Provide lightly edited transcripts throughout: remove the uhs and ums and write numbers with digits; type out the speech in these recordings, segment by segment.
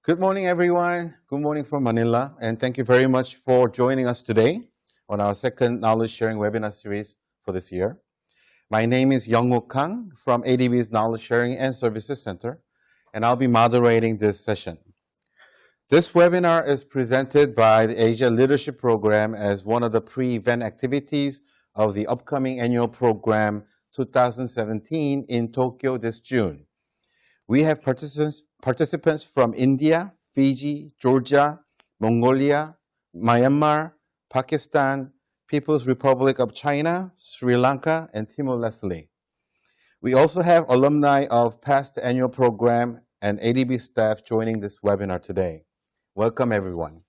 Good morning, everyone. Good morning from Manila, and thank you very much for joining us today on our second knowledge sharing webinar series for this year. My name is Young-Wook Kang from ADB's Knowledge Sharing and Services Center, and I'll be moderating this session. This webinar is presented by the Asia Leadership Program as one of the pre-event activities of the upcoming annual program 2017 in Tokyo this June. We have participants from India, Fiji, Georgia, Mongolia, Myanmar, Pakistan, People's Republic of China, Sri Lanka, and Timor-Leste. We also have alumni of past annual program and ADB staff joining this webinar today. Welcome, everyone.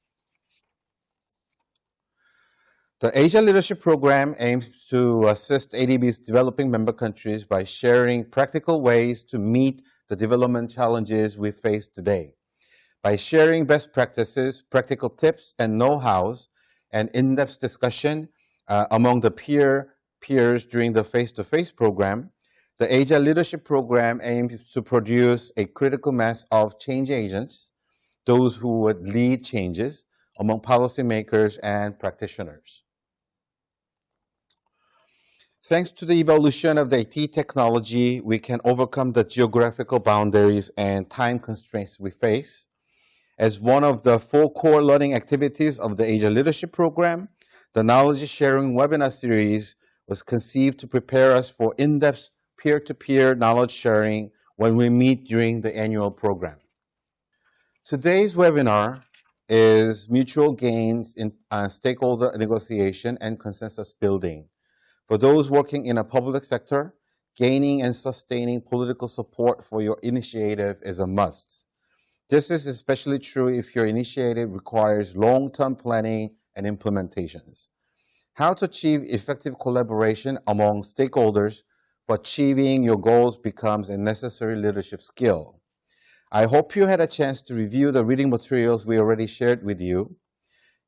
The Asia Leadership Program aims to assist ADB's developing member countries by sharing practical ways to meet the development challenges we face today. By sharing best practices, practical tips, and know-hows, and in-depth discussion among the peers during the face-to-face program, the Asia Leadership Program aims to produce a critical mass of change agents, those who would lead changes among policymakers and practitioners. Thanks to the evolution of the IT technology, we can overcome the geographical boundaries and time constraints we face. As one of the 4 core learning activities of the Asia Leadership Program, the Knowledge Sharing webinar series was conceived to prepare us for in-depth peer-to-peer knowledge sharing when we meet during the annual program. Today's webinar is Mutual Gains in Stakeholder Negotiation and Consensus Building. For those working in a public sector, gaining and sustaining political support for your initiative is a must. This is especially true if your initiative requires long-term planning and implementations. How to achieve effective collaboration among stakeholders for achieving your goals becomes a necessary leadership skill. I hope you had a chance to review the reading materials we already shared with you.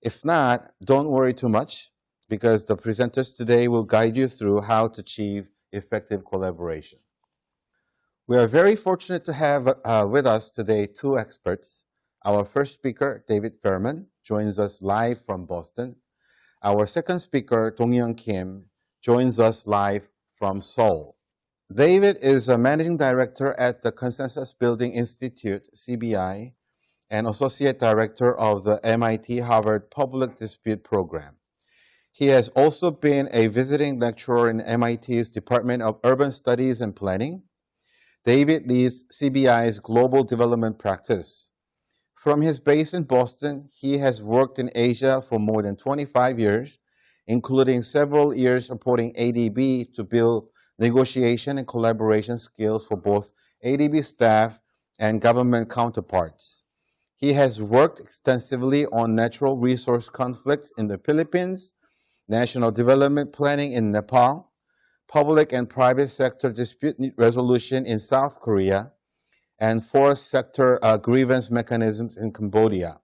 If not, don't worry too much, because the presenters today will guide you through how to achieve effective collaboration. We are very fortunate to have with us today 2 experts. Our first speaker, David Fairman, joins us live from Boston. Our second speaker, Dong-Young Kim, joins us live from Seoul. David is a managing director at the Consensus Building Institute, CBI, and associate director of the MIT Harvard Public Dispute Program. He has also been a visiting lecturer in MIT's Department of Urban Studies and Planning. David leads CBI's global development practice. From his base in Boston, he has worked in Asia for more than 25 years, including several years supporting ADB to build negotiation and collaboration skills for both ADB staff and government counterparts. He has worked extensively on natural resource conflicts in the Philippines, national development planning in Nepal, public and private sector dispute resolution in South Korea, and forest sector grievance mechanisms in Cambodia.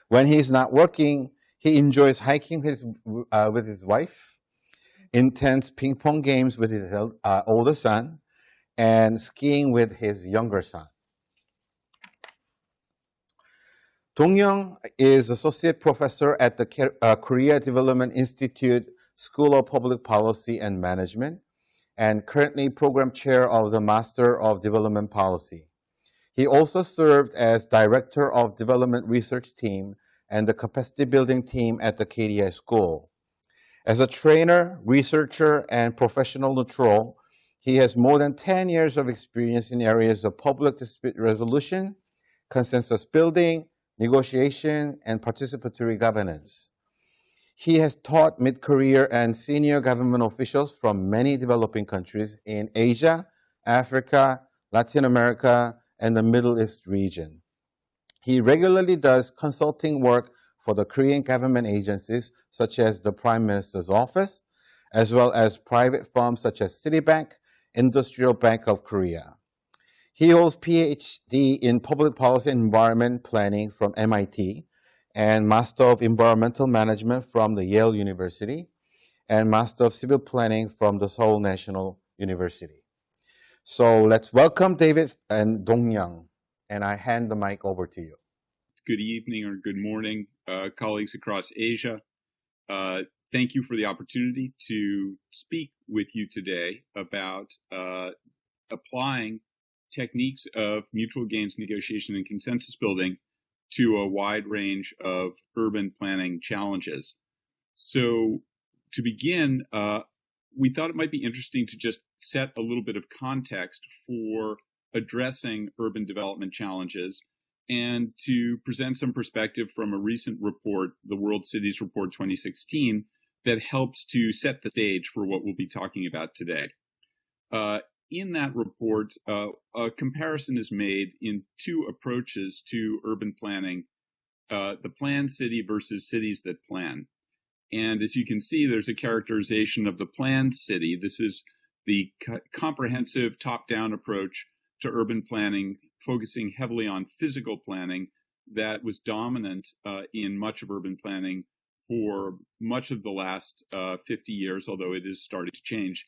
When he's not working, he enjoys hiking with his wife, intense ping pong games with his older son, and skiing with his younger son. Dong-Young is associate professor at the Korea Development Institute School of Public Policy and Management, and currently program chair of the Master of Development Policy. He also served as director of Development Research Team and the Capacity Building Team at the KDI School. As a trainer, researcher, and professional neutral, he has more than 10 years of experience in areas of public dispute resolution, consensus building, negotiation, and participatory governance. He has taught mid-career and senior government officials from many developing countries in Asia, Africa, Latin America, and the Middle East region. He regularly does consulting work for the Korean government agencies such as the Prime Minister's Office, as well as private firms such as Citibank, Industrial Bank of Korea. He holds PhD in Public Policy and Environment Planning from MIT, and Master of Environmental Management from the Yale University, and Master of Civil Planning from the Seoul National University. So let's welcome David and Dong-Young. and I hand the mic over to you. Good evening or good morning, colleagues across Asia. Thank you for the opportunity to speak with you today about applying techniques of mutual gains negotiation and consensus building to a wide range of urban planning challenges. So to begin, we thought it might be interesting to just set a little bit of context for addressing urban development challenges and to present some perspective from a recent report, the World Cities Report 2016, that helps to set the stage for what we'll be talking about today. In that report, a comparison is made in two approaches to urban planning, the planned city versus cities that plan. And as you can see, there's a characterization of the planned city. This is the comprehensive top-down approach to urban planning, focusing heavily on physical planning that was dominant in much of urban planning for much of the last 50 years, although it is starting to change.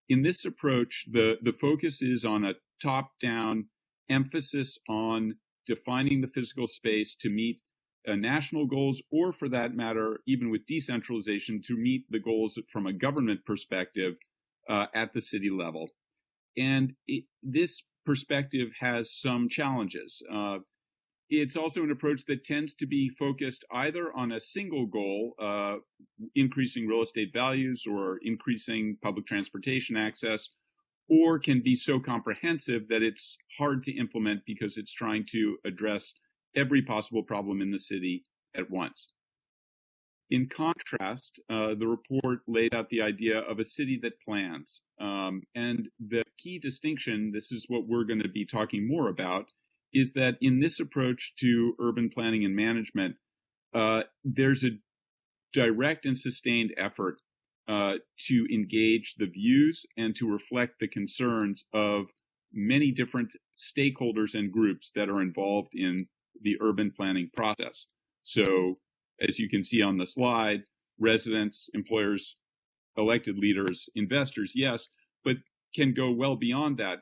In this approach, the focus is on a top-down emphasis on defining the physical space to meet national goals, or for that matter, even with decentralization, to meet the goals from a government perspective at the city level. And this perspective has some challenges. It's also an approach that tends to be focused either on a single goal, increasing real estate values or increasing public transportation access, or can be so comprehensive that it's hard to implement because it's trying to address every possible problem in the city at once. In contrast, the report laid out the idea of a city that plans. And the key distinction, this is what we're going to be talking more about, is that in this approach to urban planning and management, there's a direct and sustained effort to engage the views and to reflect the concerns of many different stakeholders and groups that are involved in the urban planning process. So, as you can see on the slide, residents, employers, elected leaders, investors, yes, but can go well beyond that.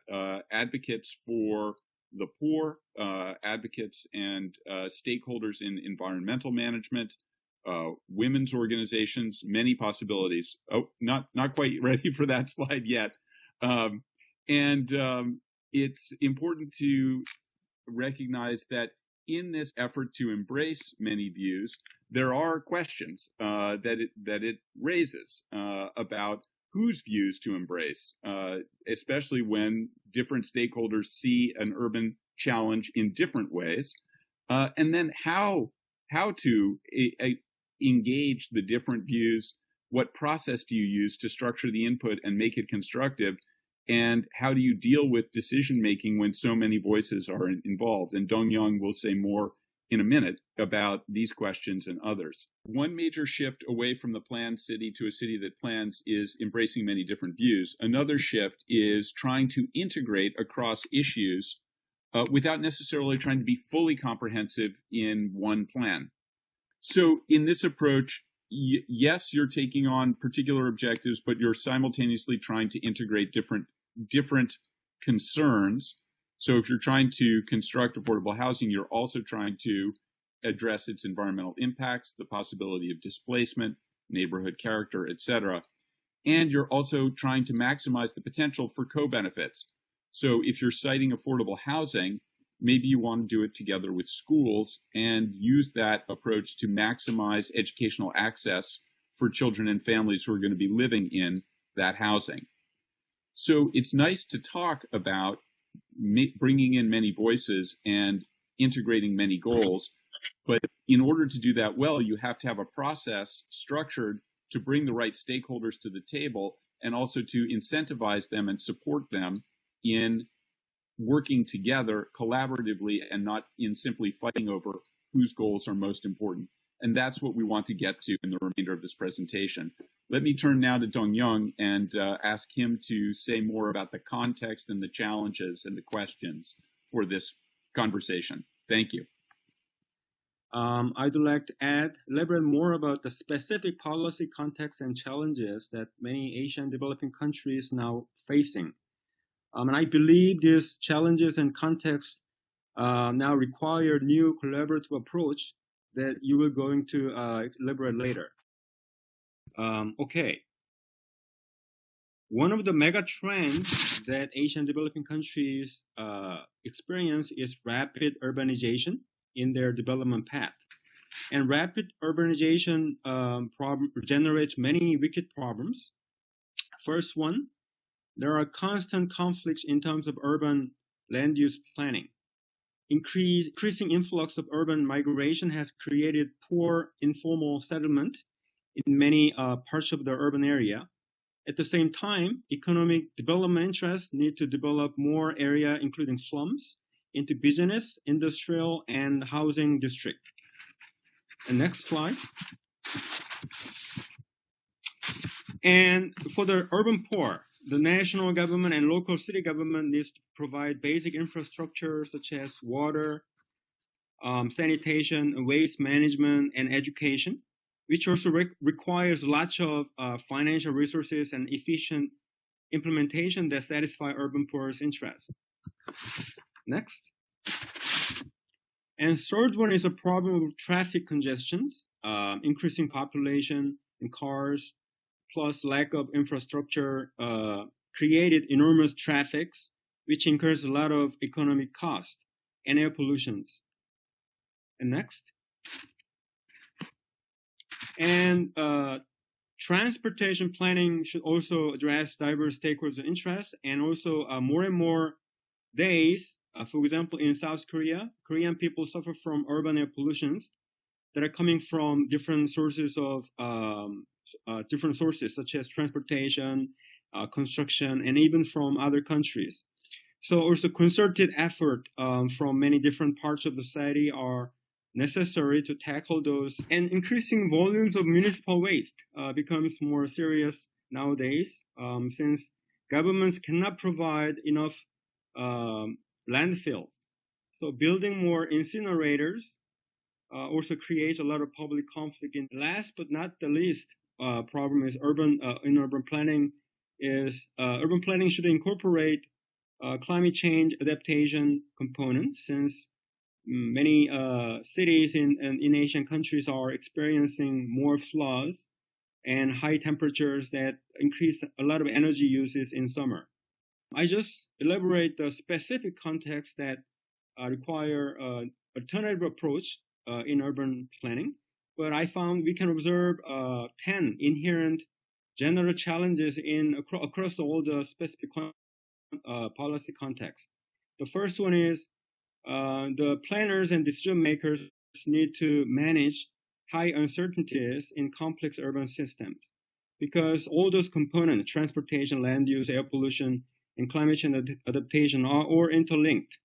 Advocates for the poor, advocates and stakeholders in environmental management, women's organizations, many possibilities. Oh, not quite ready for that slide yet. It's important to recognize that in this effort to embrace many views, there are questions that it raises about whose views to embrace, especially when different stakeholders see an urban challenge in different ways, and then how to engage the different views. What process do you use to structure the input and make it constructive? And how do you deal with decision making when so many voices are involved? And Dong-Young will say more in a minute about these questions and others. One major shift away from the planned city to a city that plans is embracing many different views. Another shift is trying to integrate across issues without necessarily trying to be fully comprehensive in one plan. So in this approach, yes, you're taking on particular objectives, but you're simultaneously trying to integrate different concerns. So if you're trying to construct affordable housing, you're also trying to address its environmental impacts, the possibility of displacement, neighborhood character, etc. And you're also trying to maximize the potential for co-benefits. So if you're citing affordable housing, maybe you want to do it together with schools and use that approach to maximize educational access for children and families who are going to be living in that housing. So it's nice to talk about bringing in many voices and integrating many goals, but in order to do that well, you have to have a process structured to bring the right stakeholders to the table and also to incentivize them and support them in working together collaboratively and not in simply fighting over whose goals are most important. And that's what we want to get to in the remainder of this presentation. Let me turn now to Dong-Young and ask him to say more about the context and the challenges and the questions for this conversation. Thank you. I'd like to elaborate more about the specific policy context and challenges that many Asian developing countries now facing. And I believe these challenges and contexts now require new collaborative approach that you will going to elaborate later. Okay. One of the mega trends that Asian developing countries experience is rapid urbanization in their development path. And rapid urbanization generates many wicked problems. First one, there are constant conflicts in terms of urban land use planning. Increasing influx of urban migration has created poor informal settlement in many parts of the urban area. At the same time, economic development interests need to develop more area, including slums, into business, industrial, and housing district. And next slide. And for the urban poor, the national government and local city government needs to provide basic infrastructure such as water, sanitation, waste management, and education, which also requires lots of financial resources and efficient implementation that satisfy urban poor's interests. Next. And third one is a problem of traffic congestions, increasing population and cars, plus lack of infrastructure created enormous traffics, which incurs a lot of economic cost and air pollutions. And next. And transportation planning should also address diverse stakeholder interests, and also more and more days, for example, in South Korea, Korean people suffer from urban air pollutions that are coming from different sources of such as transportation, construction, and even from other countries. So also concerted effort from many different parts of the society are necessary to tackle those. And increasing volumes of municipal waste becomes more serious nowadays, since governments cannot provide enough landfills. So building more incinerators also creates a lot of public conflict. And last but not the least problem is urban planning. Urban planning should incorporate climate change adaptation components, since many cities in Asian countries are experiencing more floods and high temperatures that increase a lot of energy uses in summer. I just elaborate the specific context that require alternative approach in urban planning, but I found we can observe 10 inherent general challenges across all the specific policy contexts. The first one is the planners and decision makers need to manage high uncertainties in complex urban systems, because all those components, transportation, land use, air pollution, and climate change adaptation are all interlinked.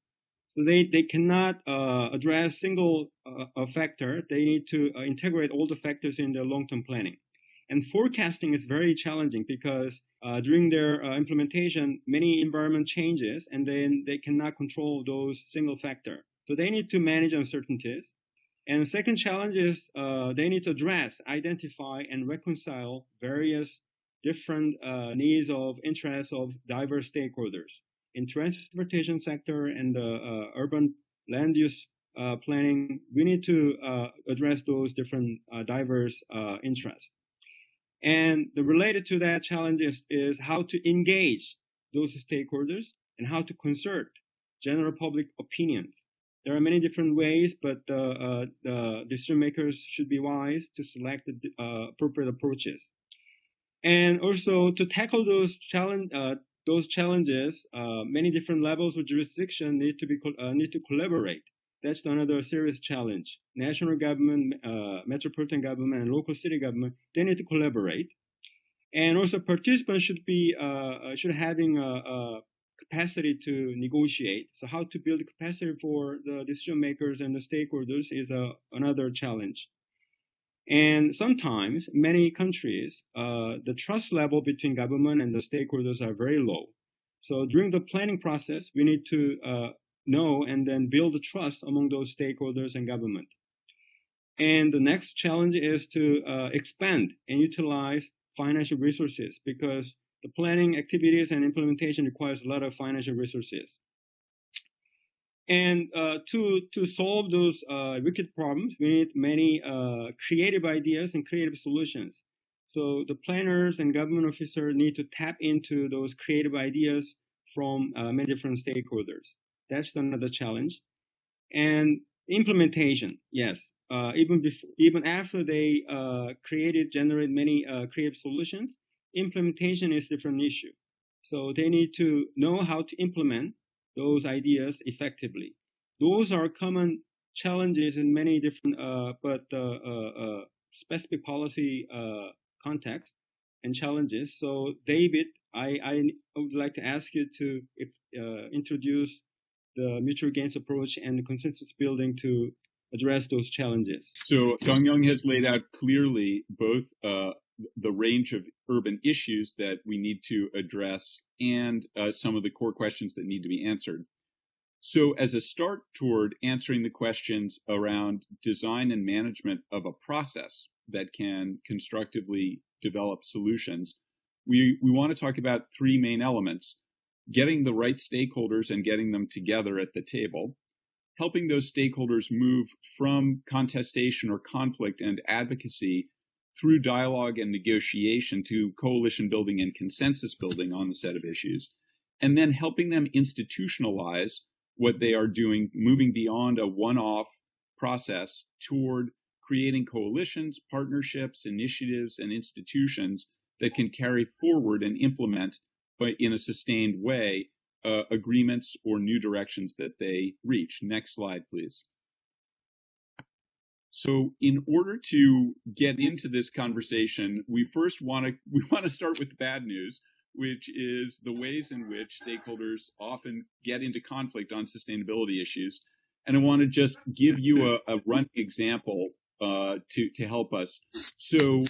So they cannot address single factor. They need to integrate all the factors in their long-term planning. And forecasting is very challenging because during their implementation, many environment changes, and then they cannot control those single factor. So they need to manage uncertainties. And the second challenge is they need to address, identify, and reconcile various different needs of interests of diverse stakeholders. In transportation sector and the urban land use planning, we need to address those different diverse interests. And the related to that challenge is how to engage those stakeholders and how to concert general public opinion. There are many different ways, but the decision makers should be wise to select the appropriate approaches. And also to tackle those challenges, many different levels of jurisdiction need to collaborate. That's another serious challenge. National government, metropolitan government, and local city government, they need to collaborate. And also participants should having a capacity to negotiate. So how to build capacity for the decision makers and the stakeholders is another challenge. And sometimes many countries, the trust level between government and the stakeholders are very low. So during the planning process, we need to know and then build the trust among those stakeholders and government. And the next challenge is to expand and utilize financial resources, because the planning activities and implementation requires a lot of financial resources. And to solve those wicked problems, we need many creative ideas and creative solutions. So the planners and government officers need to tap into those creative ideas from many different stakeholders. That's another challenge. And implementation, yes. Even after they generate many creative solutions, implementation is a different issue. So they need to know how to implement those ideas effectively. Those are common challenges in many different, specific policy contexts and challenges. So, David, I would like to ask you to introduce the mutual gains approach and consensus building to address those challenges. So Dong-Young has laid out clearly both the range of urban issues that we need to address and some of the core questions that need to be answered. So as a start toward answering the questions around design and management of a process that can constructively develop solutions, we want to talk about three main elements: getting the right stakeholders and getting them together at the table, helping those stakeholders move from contestation or conflict and advocacy through dialogue and negotiation to coalition building and consensus building on the set of issues, and then helping them institutionalize what they are doing, moving beyond a one-off process toward creating coalitions, partnerships, initiatives, and institutions that can carry forward and implement, but in a sustained way, agreements or new directions that they reach. Next slide, please. So in order to get into this conversation, we first want to start with the bad news, which is the ways in which stakeholders often get into conflict on sustainability issues. And I want to just give you a running example to help us. So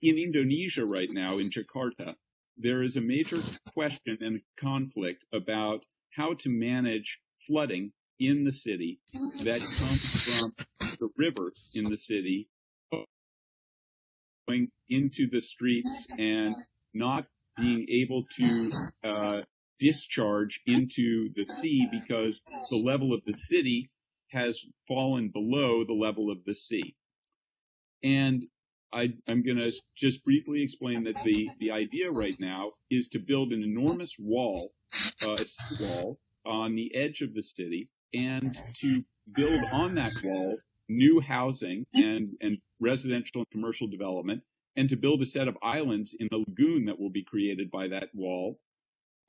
in Indonesia right now, in Jakarta, there is a major question and conflict about how to manage flooding in the city that comes from the river in the city going into the streets and not being able to discharge into the sea because the level of the city has fallen below the level of the sea. And I'm going to just briefly explain that the idea right now is to build an enormous wall, a seawall, on the edge of the city, and to build on that wall new housing and residential and commercial development, and to build a set of islands in the lagoon that will be created by that wall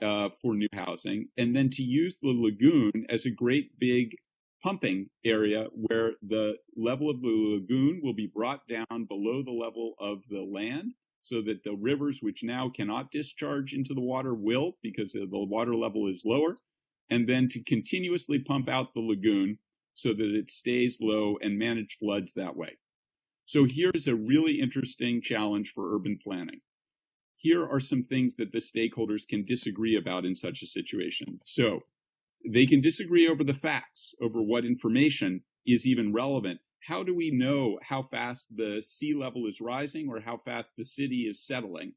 for new housing, and then to use the lagoon as a great big pumping area where the level of the lagoon will be brought down below the level of the land so that the rivers which now cannot discharge into the water will, because the water level is lower, and then to continuously pump out the lagoon so that it stays low and manage floods that way. So here's a really interesting challenge for urban planning. Here are some things that the stakeholders can disagree about in such a situation. So they can disagree over the facts, over what information is even relevant. How do we know how fast the sea level is rising or how fast the city is settling?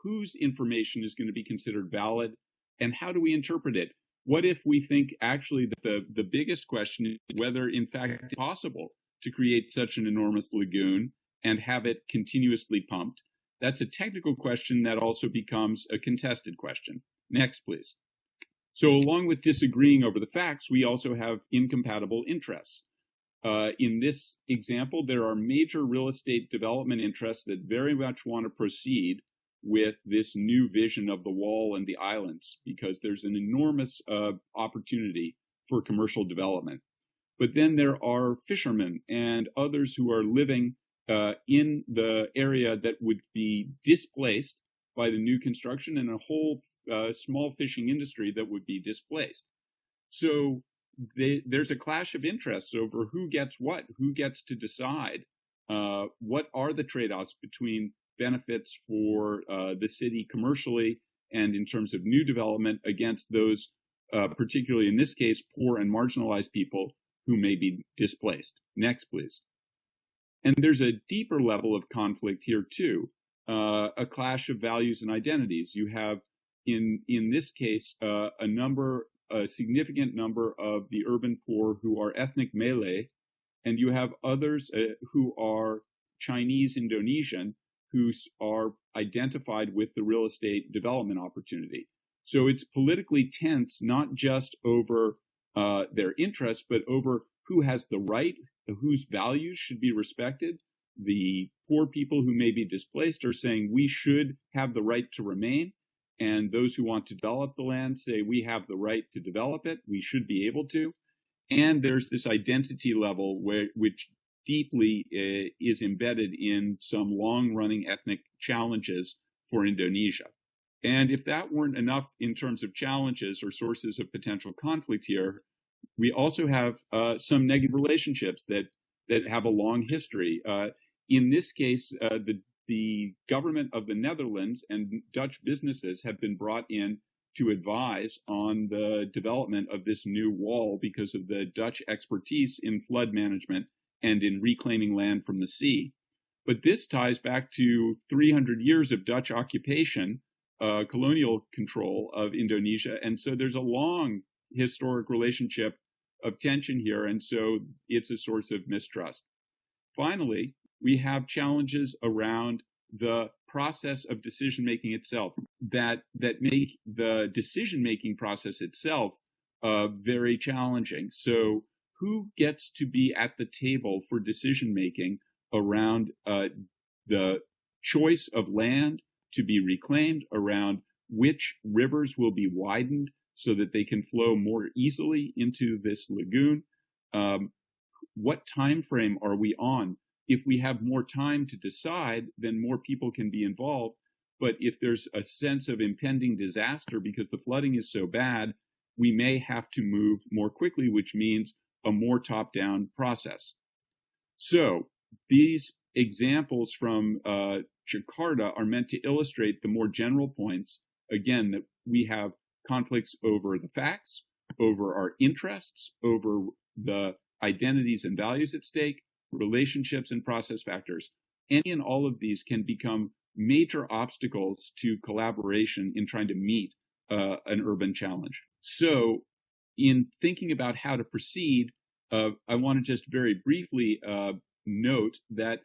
Whose information is going to be considered valid? And how do we interpret it? What if we think actually that the biggest question is whether in fact it's possible to create such an enormous lagoon and have it continuously pumped? That's a technical question that also becomes a contested question. Next, please. So along with disagreeing over the facts, we also have incompatible interests. In this example, there are major real estate development interests that very much want to proceed with this new vision of the wall and the islands because there's an enormous opportunity for commercial development. But then there are fishermen and others who are living in the area that would be displaced by the new construction and a whole small fishing industry that would be displaced. So there's a clash of interests over who gets what, who gets to decide what are the trade-offs between benefits for the city commercially and in terms of new development against those, particularly in this case, poor and marginalized people who may be displaced. Next, please. And there's a deeper level of conflict here too, a clash of values and identities. You have in this case, a number a significant number of the urban poor who are ethnic Malay, and you have others who are Chinese Indonesian who are identified with the real estate development opportunity. So it's politically tense, not just over their interests, but over who has the right, whose values should be respected. The poor people who may be displaced are saying we should have the right to remain. And those who want to develop the land say we have the right to develop it. We should be able to. And there's this identity level which deeply is embedded in some long-running ethnic challenges for Indonesia. And if that weren't enough in terms of challenges or sources of potential conflict here, we also have some negative relationships that have a long history. In this case, the government of the Netherlands and Dutch businesses have been brought in to advise on the development of this new wall because of the Dutch expertise in flood management and in reclaiming land from the sea. But this ties back to 300 years of Dutch occupation, colonial control of Indonesia. And so there's a long historic relationship of tension here. And so it's a source of mistrust. Finally, we have challenges around the process of decision-making itself that make the decision-making process itself very challenging. So who gets to be at the table for decision-making around the choice of land to be reclaimed, around which rivers will be widened so that they can flow more easily into this lagoon? What time frame are we on? If we have more time to decide, then more people can be involved. But if there's a sense of impending disaster because the flooding is so bad, we may have to move more quickly, which means a more top-down process. So these examples from Jakarta are meant to illustrate the more general points, again, that we have conflicts over the facts, over our interests, over the identities and values at stake, relationships and process factors. Any and all of these can become major obstacles to collaboration in trying to meet an urban challenge. So in thinking about how to proceed, I want to just very briefly note that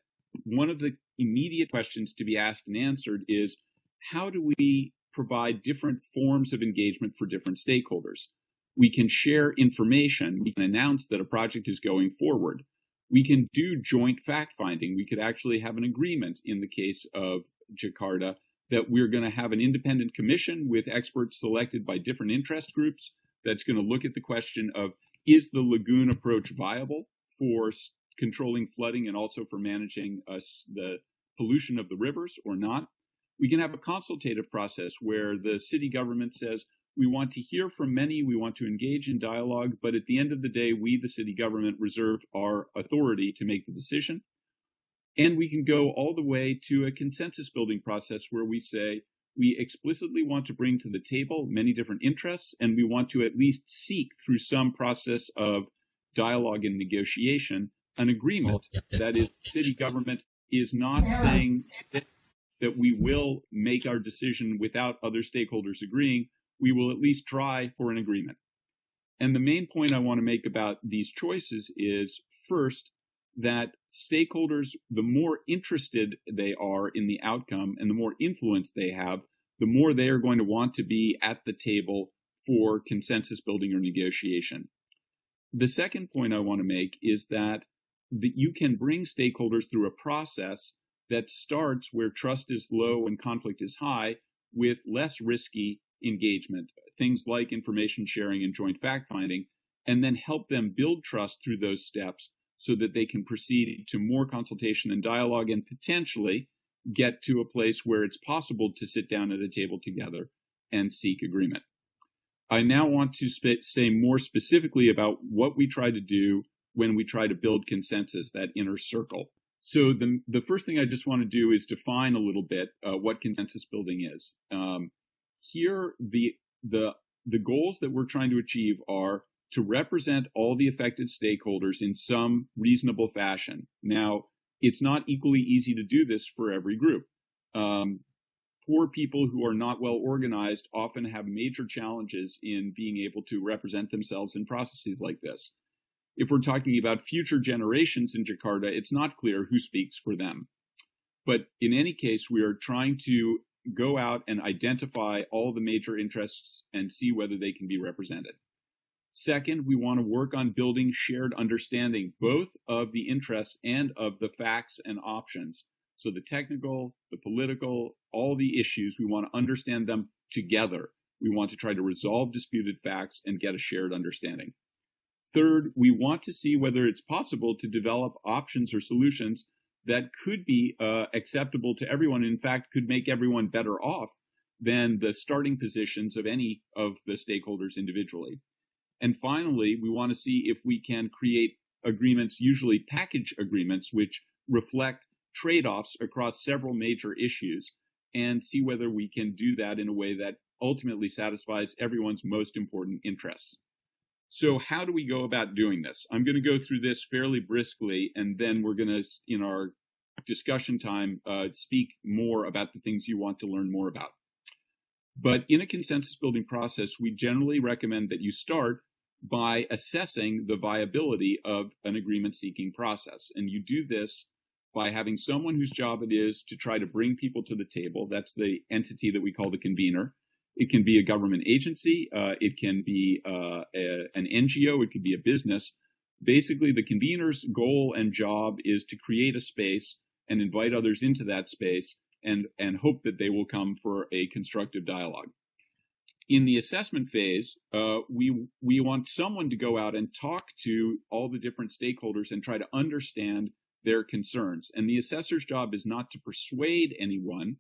one of the immediate questions to be asked and answered is, how do we provide different forms of engagement for different stakeholders? We can share information. We can announce that a project is going forward. We can do joint fact-finding. We could actually have an agreement in the case of Jakarta that we're going to have an independent commission with experts selected by different interest groups that's going to look at the question of, is the lagoon approach viable for controlling flooding and also for managing the pollution of the rivers or not? We can have a consultative process where the city government says, we want to hear from many, we want to engage in dialogue, but at the end of the day, we, the city government, reserve our authority to make the decision. And we can go all the way to a consensus building process where we say, we explicitly want to bring to the table many different interests, and we want to at least seek through some process of dialogue and negotiation an agreement. That is, city government is not saying that we will make our decision without other stakeholders agreeing. We will at least try for an agreement. And the main point I want to make about these choices is, first, that stakeholders, the more interested they are in the outcome and the more influence they have, the more they are going to want to be at the table for consensus building or negotiation. The second point I want to make is that you can bring stakeholders through a process that starts where trust is low and conflict is high with less risky engagement, things like information sharing and joint fact-finding, and then help them build trust through those steps so that they can proceed to more consultation and dialogue and potentially get to a place where it's possible to sit down at a table together and seek agreement. I now want to say more specifically about what we try to do when we try to build consensus, that inner circle. So the first thing I just want to do is define a little bit what consensus building is. Here, the goals that we're trying to achieve are to represent all the affected stakeholders in some reasonable fashion. Now, it's not equally easy to do this for every group. poor people who are not well organized often have major challenges in being able to represent themselves in processes like this. If we're talking about future generations in Jakarta, it's not clear who speaks for them. But in any case, we are trying to go out and identify all the major interests and see whether they can be represented. Second, we want to work on building shared understanding, both of the interests and of the facts and options. So the technical, the political, all the issues, we want to understand them together. We want to try to resolve disputed facts and get a shared understanding. Third, we want to see whether it's possible to develop options or solutions that could be acceptable to everyone, in fact, could make everyone better off than the starting positions of any of the stakeholders individually. And finally, we want to see if we can create agreements, usually package agreements, which reflect trade-offs across several major issues, and see whether we can do that in a way that ultimately satisfies everyone's most important interests. So how do we go about doing this? I'm going to go through this fairly briskly, and then we're going to, in our discussion time, speak more about the things you want to learn more about. But in a consensus building process, we generally recommend that you start by assessing the viability of an agreement seeking process. And you do this by having someone whose job it is to try to bring people to the table. That's the entity that we call the convener. It can be a government agency. It can be an NGO. It could be a business. Basically, the convener's goal and job is to create a space and invite others into that space and hope that they will come for a constructive dialogue. In the assessment phase, we want someone to go out and talk to all the different stakeholders and try to understand their concerns. And the assessor's job is not to persuade anyone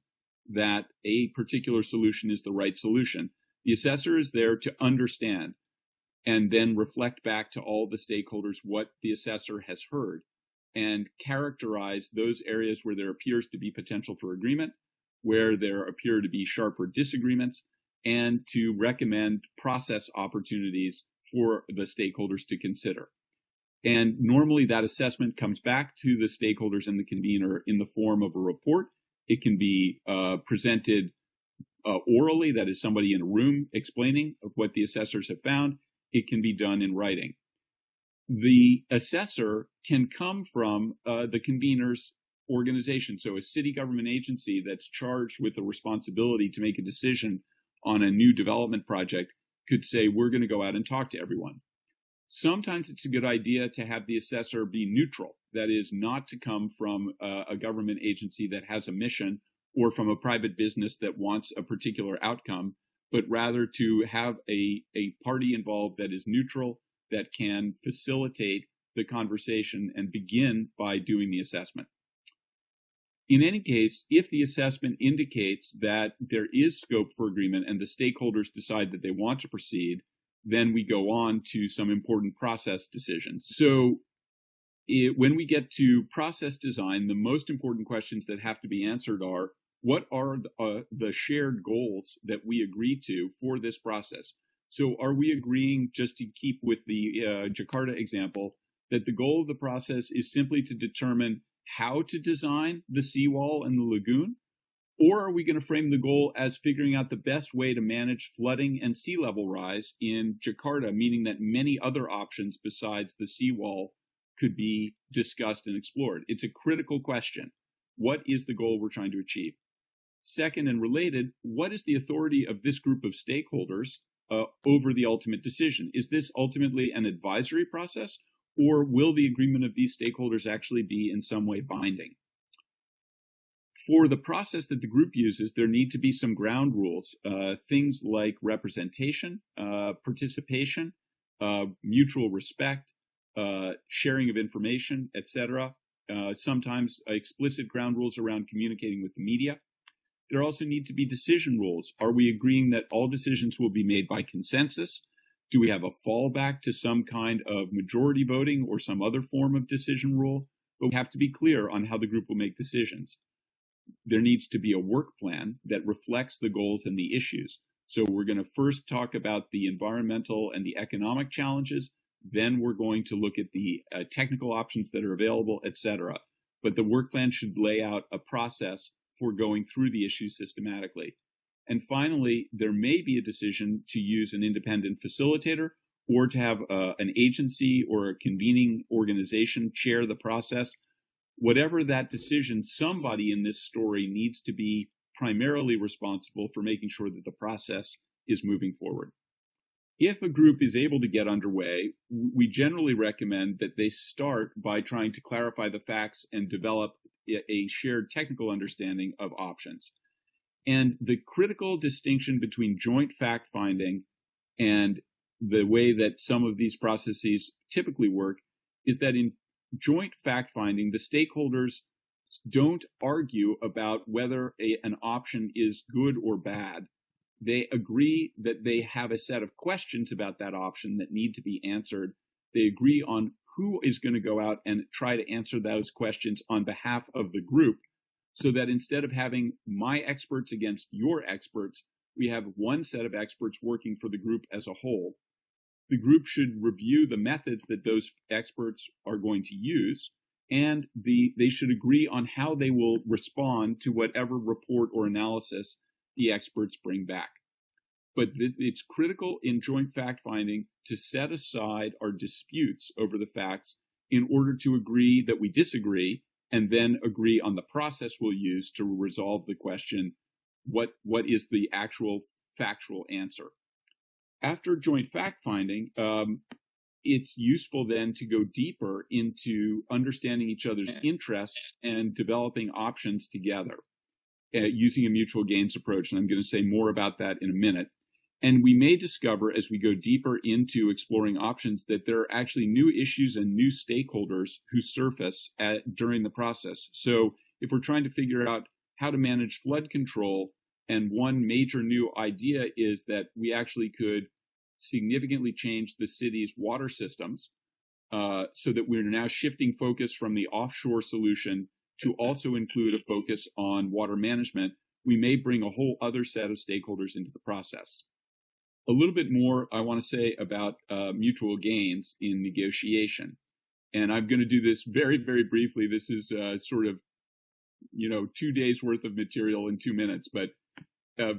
that a particular solution is the right solution. The assessor is there to understand and then reflect back to all the stakeholders what the assessor has heard and characterize those areas where there appears to be potential for agreement, where there appear to be sharper disagreements, and to recommend process opportunities for the stakeholders to consider. And normally that assessment comes back to the stakeholders and the convener in the form of a report. It can be presented orally, that is somebody in a room explaining of what the assessors have found. It can be done in writing. The assessor can come from the convener's organization. So a city government agency that's charged with the responsibility to make a decision on a new development project could say, we're going to go out and talk to everyone. Sometimes it's a good idea to have the assessor be neutral. That is, not to come from a government agency that has a mission or from a private business that wants a particular outcome, but rather to have a party involved that is neutral, that can facilitate the conversation and begin by doing the assessment. In any case, if the assessment indicates that there is scope for agreement and the stakeholders decide that they want to proceed, then we go on to some important process decisions. So when we get to process design, the most important questions that have to be answered are, what are the shared goals that we agree to for this process? So are we agreeing, just to keep with the Jakarta example, that the goal of the process is simply to determine how to design the seawall and the lagoon? Or are we going to frame the goal as figuring out the best way to manage flooding and sea level rise in Jakarta, meaning that many other options besides the seawall could be discussed and explored? It's a critical question. What is the goal we're trying to achieve? Second, and related, what is the authority of this group of stakeholders over the ultimate decision? Is this ultimately an advisory process, or will the agreement of these stakeholders actually be in some way binding? For the process that the group uses, there need to be some ground rules, things like representation, participation, mutual respect, sharing of information, etc. Sometimes explicit ground rules around communicating with the media. There also need to be decision rules. Are we agreeing that all decisions will be made by consensus? Do we have a fallback to some kind of majority voting or some other form of decision rule? But we have to be clear on how the group will make decisions. There needs to be a work plan that reflects the goals and the issues. So we're going to first talk about the environmental and the economic challenges. Then we're going to look at the technical options that are available, etc. But the work plan should lay out a process for going through the issues systematically. And finally, there may be a decision to use an independent facilitator or to have an agency or a convening organization chair the process. Whatever that decision, somebody in this story needs to be primarily responsible for making sure that the process is moving forward. If a group is able to get underway, we generally recommend that they start by trying to clarify the facts and develop a shared technical understanding of options. And the critical distinction between joint fact-finding and the way that some of these processes typically work is that in joint fact-finding, the stakeholders don't argue about whether an option is good or bad. They agree that they have a set of questions about that option that need to be answered. They agree on who is going to go out and try to answer those questions on behalf of the group, so that instead of having my experts against your experts, we have one set of experts working for the group as a whole. The group should review the methods that those experts are going to use, and they should agree on how they will respond to whatever report or analysis the experts bring back. But it's critical in joint fact-finding to set aside our disputes over the facts in order to agree that we disagree, and then agree on the process we'll use to resolve the question, what is the actual factual answer? After joint fact-finding, it's useful then to go deeper into understanding each other's interests and developing options together using a mutual gains approach. And I'm going to say more about that in a minute. And we may discover as we go deeper into exploring options that there are actually new issues and new stakeholders who surface during the process. So if we're trying to figure out how to manage flood control, and one major new idea is that we actually could significantly change the city's water systems so that we're now shifting focus from the offshore solution to also include a focus on water management, we may bring a whole other set of stakeholders into the process. A little bit more I want to say about mutual gains in negotiation. And I'm going to do this very, very briefly. This is sort of, 2 days worth of material in 2 minutes, but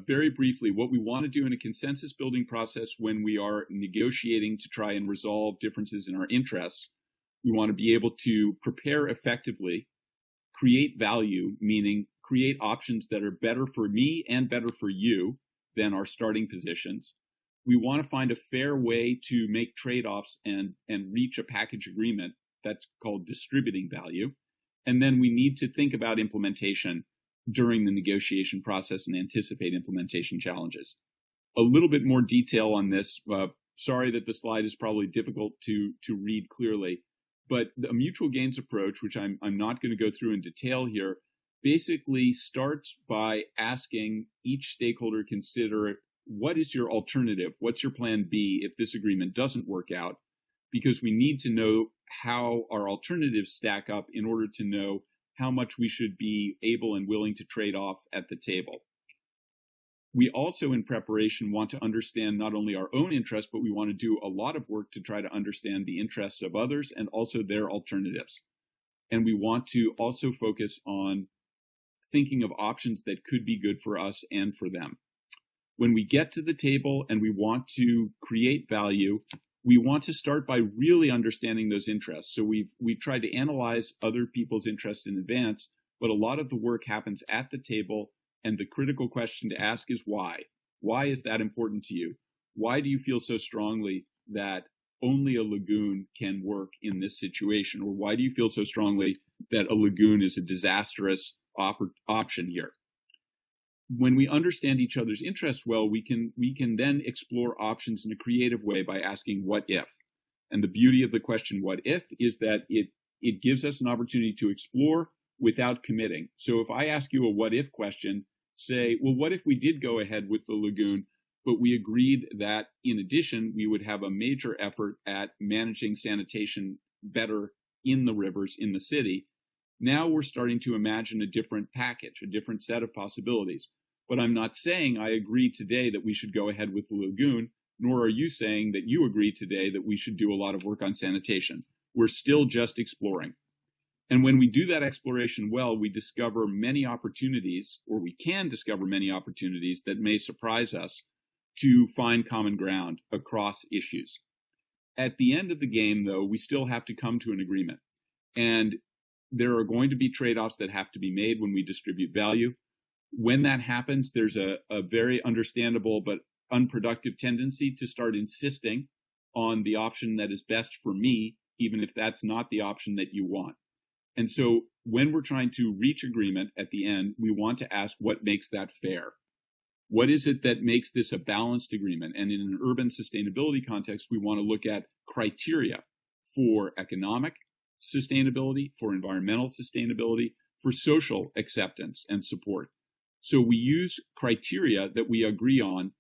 very briefly, what we want to do in a consensus building process when we are negotiating to try and resolve differences in our interests, we want to be able to prepare effectively, create value, meaning create options that are better for me and better for you than our starting positions. We want to find a fair way to make trade-offs and reach a package agreement that's called distributing value. And then we need to think about implementation during the negotiation process and anticipate implementation challenges. A little bit more detail on this. Sorry that the slide is probably difficult to read clearly, but the mutual gains approach, which I'm not going to go through in detail here, basically starts by asking each stakeholder consider what is your alternative? What's your plan B if this agreement doesn't work out? Because we need to know how our alternatives stack up in order to know how much we should be able and willing to trade off at the table. We also, in preparation, want to understand not only our own interests, but we want to do a lot of work to try to understand the interests of others and also their alternatives. And we want to also focus on thinking of options that could be good for us and for them. When we get to the table and we want to create value, we want to start by really understanding those interests. So we've tried to analyze other people's interests in advance, but a lot of the work happens at the table. And the critical question to ask is why? Why is that important to you? Why do you feel so strongly that only a lagoon can work in this situation? Or why do you feel so strongly that a lagoon is a disastrous option here? When we understand each other's interests well, we can then explore options in a creative way by asking what if. And the beauty of the question what if is that it gives us an opportunity to explore without committing. So if I ask you a what if question, say, well, what if we did go ahead with the lagoon, but we agreed that in addition, we would have a major effort at managing sanitation better in the rivers in the city. Now we're starting to imagine a different package, a different set of possibilities. But I'm not saying I agree today that we should go ahead with the lagoon, nor are you saying that you agree today that we should do a lot of work on sanitation. We're still just exploring. And when we do that exploration well, we discover many opportunities, or we can discover many opportunities that may surprise us to find common ground across issues. At the end of the game, though, we still have to come to an agreement. And there are going to be trade-offs that have to be made when we distribute value. When that happens, there's a very understandable but unproductive tendency to start insisting on the option that is best for me, even if that's not the option that you want. And so when we're trying to reach agreement at the end, we want to ask what makes that fair. What is it that makes this a balanced agreement? And in an urban sustainability context, we want to look at criteria for economic sustainability, for environmental sustainability, for social acceptance and support. So we use criteria that we agree on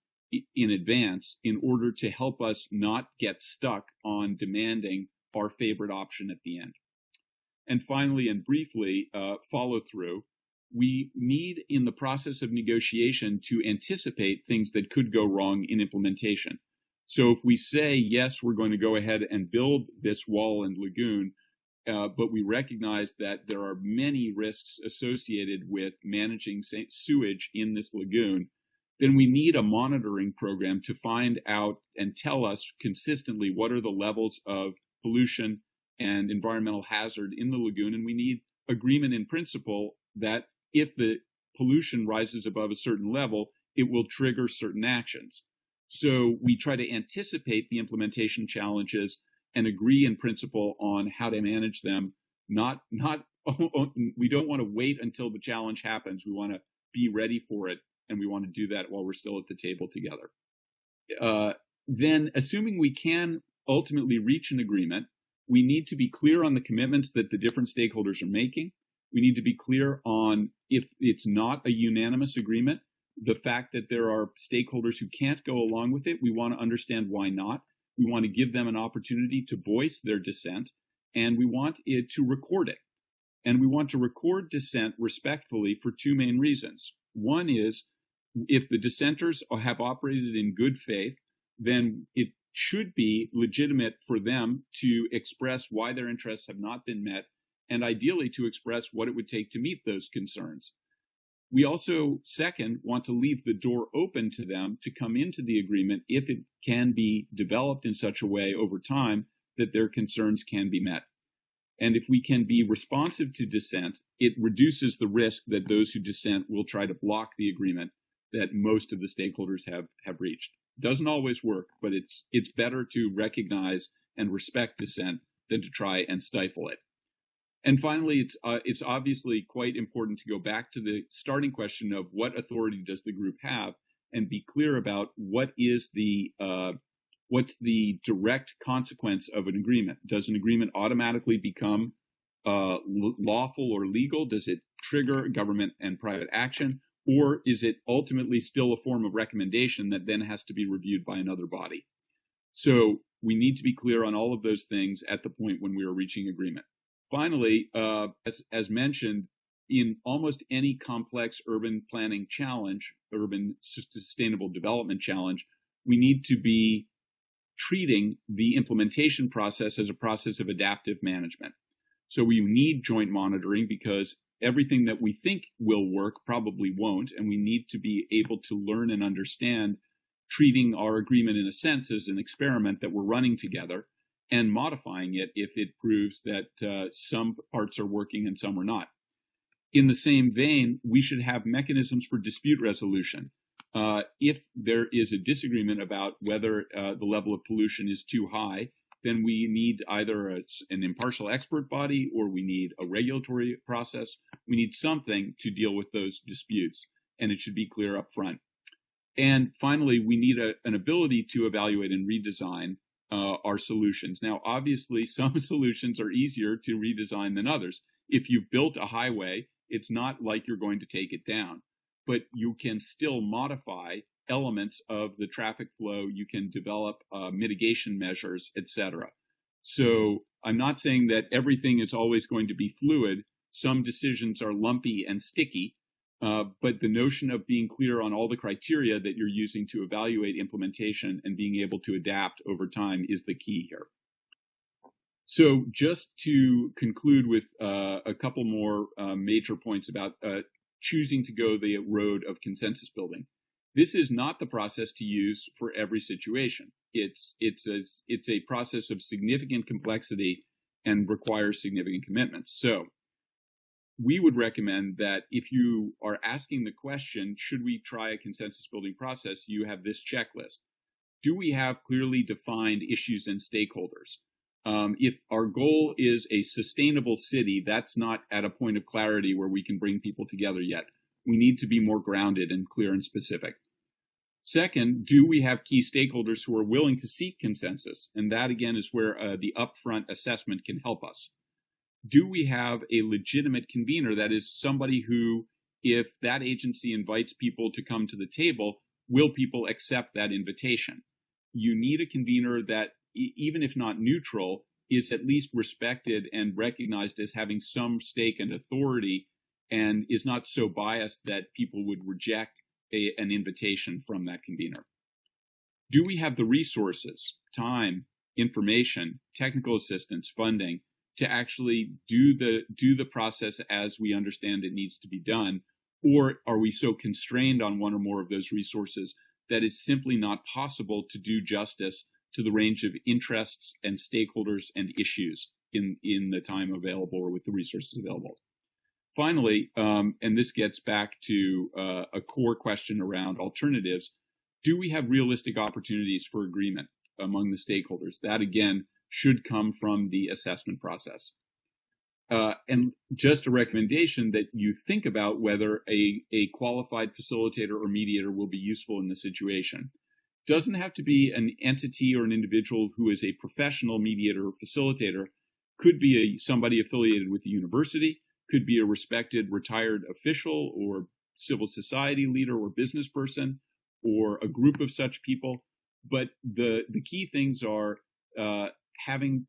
in advance in order to help us not get stuck on demanding our favorite option at the end. And finally, and briefly, follow through. We need, in the process of negotiation, to anticipate things that could go wrong in implementation. So if we say, yes, we're going to go ahead and build this wall and lagoon, but we recognize that there are many risks associated with managing sewage in this lagoon, then we need a monitoring program to find out and tell us consistently what are the levels of pollution and environmental hazard in the lagoon. And we need agreement in principle that if the pollution rises above a certain level, it will trigger certain actions. So we try to anticipate the implementation challenges and agree in principle on how to manage them. We don't want to wait until the challenge happens. We want to be ready for it, and we want to do that while we're still at the table together. Then, assuming we can ultimately reach an agreement, we need to be clear on the commitments that the different stakeholders are making. We need to be clear on, if it's not a unanimous agreement, the fact that there are stakeholders who can't go along with it. We want to understand why not. We want to give them an opportunity to voice their dissent, and we want it to record it. And we want to record dissent respectfully for two main reasons. One is, if the dissenters have operated in good faith, then it should be legitimate for them to express why their interests have not been met, and ideally to express what it would take to meet those concerns. We also, second, want to leave the door open to them to come into the agreement if it can be developed in such a way over time that their concerns can be met. And if we can be responsive to dissent, it reduces the risk that those who dissent will try to block the agreement that most of the stakeholders have reached. Doesn't always work, but it's better to recognize and respect dissent than to try and stifle it. And finally, it's obviously quite important to go back to the starting question of what authority does the group have, and be clear about what's the direct consequence of an agreement. Does an agreement automatically become lawful or legal? Does it trigger government and private action? Or is it ultimately still a form of recommendation that then has to be reviewed by another body? So we need to be clear on all of those things at the point when we are reaching agreement. Finally, as mentioned, in almost any complex urban planning challenge, urban sustainable development challenge, we need to be treating the implementation process as a process of adaptive management. So we need joint monitoring, because everything that we think will work probably won't, and we need to be able to learn and understand, treating our agreement in a sense as an experiment that we're running together, and modifying it if it proves that some parts are working and some are not. In the same vein, we should have mechanisms for dispute resolution. If there is a disagreement about whether the level of pollution is too high, then we need either an impartial expert body, or we need a regulatory process. We need something to deal with those disputes, and it should be clear up front. And finally, we need an ability to evaluate and redesign our solutions. Now, obviously, some solutions are easier to redesign than others. If you've built a highway, it's not like you're going to take it down, but you can still modify elements of the traffic flow. You can develop mitigation measures, etc. So I'm not saying that everything is always going to be fluid. Some decisions are lumpy and sticky, but the notion of being clear on all the criteria that you're using to evaluate implementation and being able to adapt over time is the key here. So just to conclude with a couple more major points about choosing to go the road of consensus building. This is not the process to use for every situation. It's a process of significant complexity and requires significant commitments. So we would recommend that if you are asking the question, should we try a consensus building process, you have this checklist. Do we have clearly defined issues and stakeholders? If our goal is a sustainable city, that's not at a point of clarity where we can bring people together yet. We need to be more grounded and clear and specific. Second, do we have key stakeholders who are willing to seek consensus? And that, again, is where the upfront assessment can help us. Do we have a legitimate convener, that is somebody who, if that agency invites people to come to the table, will people accept that invitation? You need a convener that, even if not neutral, is at least respected and recognized as having some stake and authority, and is not so biased that people would reject an invitation from that convener. Do we have the resources, time, information, technical assistance, funding, to actually do the process as we understand it needs to be done? Or are we so constrained on one or more of those resources that it's simply not possible to do justice to the range of interests and stakeholders and issues in the time available or with the resources available? Finally, and this gets back to a core question around alternatives, do we have realistic opportunities for agreement among the stakeholders? That, again, should come from the assessment process. And just a recommendation that you think about whether a qualified facilitator or mediator will be useful in the situation. Doesn't have to be an entity or an individual who is a professional mediator or facilitator. Could be somebody affiliated with the university, could be a respected retired official or civil society leader or business person or a group of such people. But the key things are having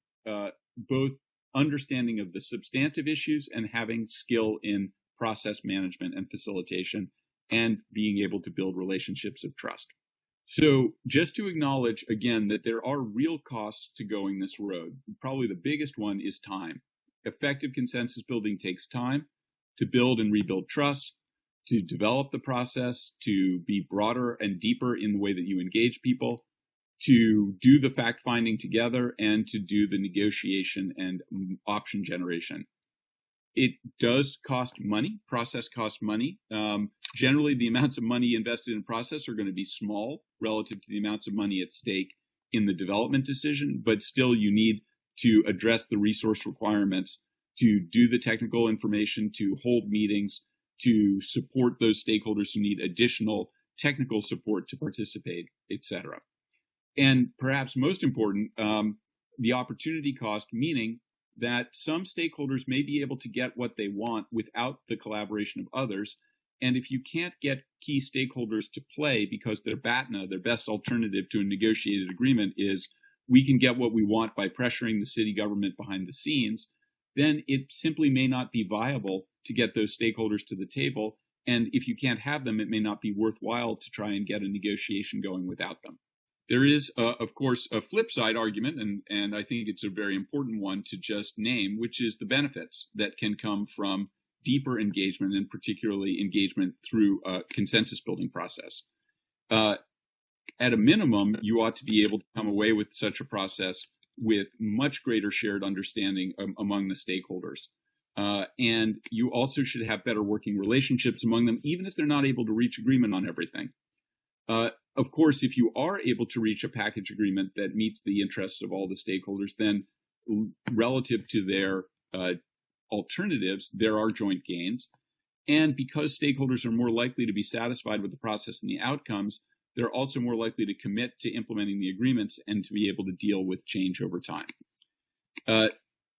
both understanding of the substantive issues and having skill in process management and facilitation and being able to build relationships of trust. So just to acknowledge again that there are real costs to going this road. Probably the biggest one is time. Effective consensus building takes time to build and rebuild trust, to develop the process, to be broader and deeper in the way that you engage people, to do the fact finding together, and to do the negotiation and option generation. It does cost money. Process costs money. Generally, the amounts of money invested in process are going to be small relative to the amounts of money at stake in the development decision, but still you need to address the resource requirements, to do the technical information, to hold meetings, to support those stakeholders who need additional technical support to participate, etc. And perhaps most important, the opportunity cost, meaning that some stakeholders may be able to get what they want without the collaboration of others. And if you can't get key stakeholders to play because their BATNA, their best alternative to a negotiated agreement, is we can get what we want by pressuring the city government behind the scenes, then it simply may not be viable to get those stakeholders to the table. And if you can't have them, it may not be worthwhile to try and get a negotiation going without them. There is, of course, a flip side argument, and I think it's a very important one to just name, which is the benefits that can come from deeper engagement, and particularly engagement through a consensus building process. At a minimum, you ought to be able to come away with such a process with much greater shared understanding among the stakeholders. And you also should have better working relationships among them, even if they're not able to reach agreement on everything. Of course, if you are able to reach a package agreement that meets the interests of all the stakeholders, then relative to their alternatives, there are joint gains. And because stakeholders are more likely to be satisfied with the process and the outcomes, they're also more likely to commit to implementing the agreements and to be able to deal with change over time.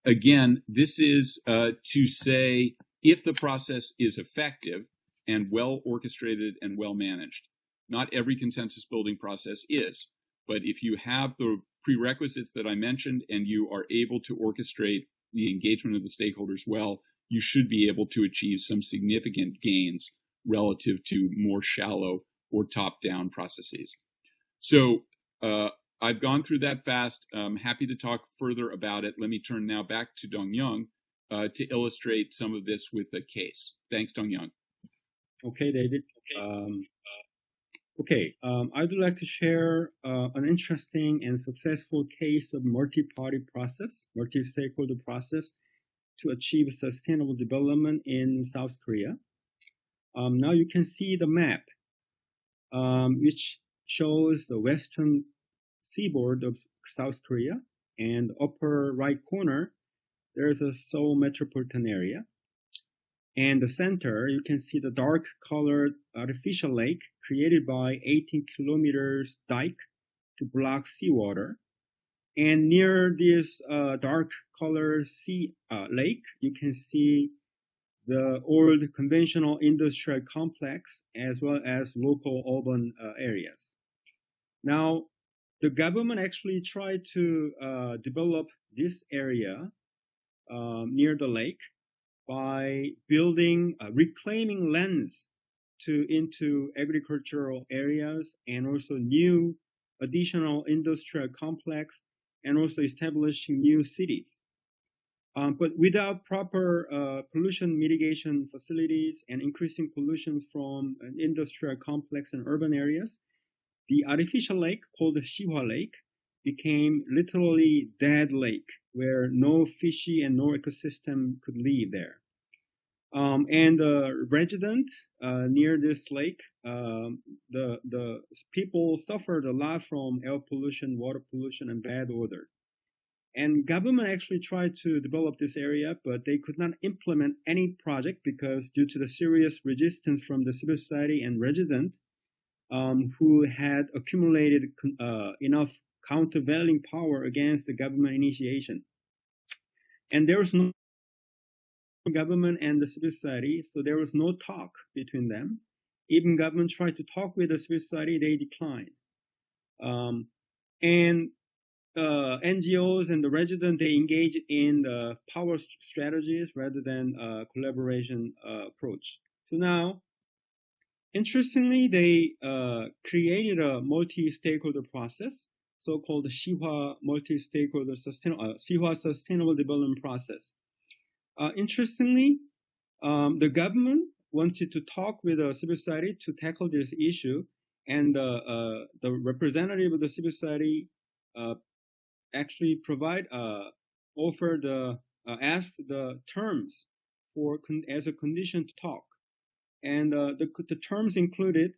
Again, this is to say if the process is effective and well orchestrated and well managed. Not every consensus building process is, but if you have the prerequisites that I mentioned and you are able to orchestrate the engagement of the stakeholders well, you should be able to achieve some significant gains relative to more shallow or top-down processes. So I've gone through that fast. I'm happy to talk further about it. Let me turn now back to Dong-Young to illustrate some of this with a case. Thanks, Dong-Young. Okay, David. I'd like to share an interesting and successful case of multi-party process, multi-stakeholder process to achieve sustainable development in South Korea. Now you can see the map, which shows the western seaboard of South Korea, and upper right corner, there's a Seoul metropolitan area. And the center, you can see the dark colored artificial lake created by 18 kilometers dike to block seawater. And near this dark colored sea lake, you can see the old conventional industrial complex as well as local urban areas. Now, the government actually tried to develop this area near the lake by building, reclaiming lands into agricultural areas, and also new additional industrial complex, and also establishing new cities. But without proper pollution mitigation facilities and increasing pollution from an industrial complex and urban areas, the artificial lake called the Shihwa Lake became literally dead lake where no fishy and no ecosystem could live there. And the resident near this lake, the people suffered a lot from air pollution, water pollution, and bad odor. And government actually tried to develop this area, but they could not implement any project because due to the serious resistance from the civil society and resident who had accumulated enough countervailing power against the government initiation. And there was no government and the civil society, so there was no talk between them. Even government tried to talk with the civil society, they declined. And NGOs and the resident, they engaged in the power strategies rather than collaboration approach. So now, interestingly, they created a multi-stakeholder process, so-called Shihwa multi-stakeholder Shihwa sustainable development process. Interestingly, the government wanted to talk with the civil society to tackle this issue, and the representative of the civil society actually asked the terms as a condition to talk. And the terms included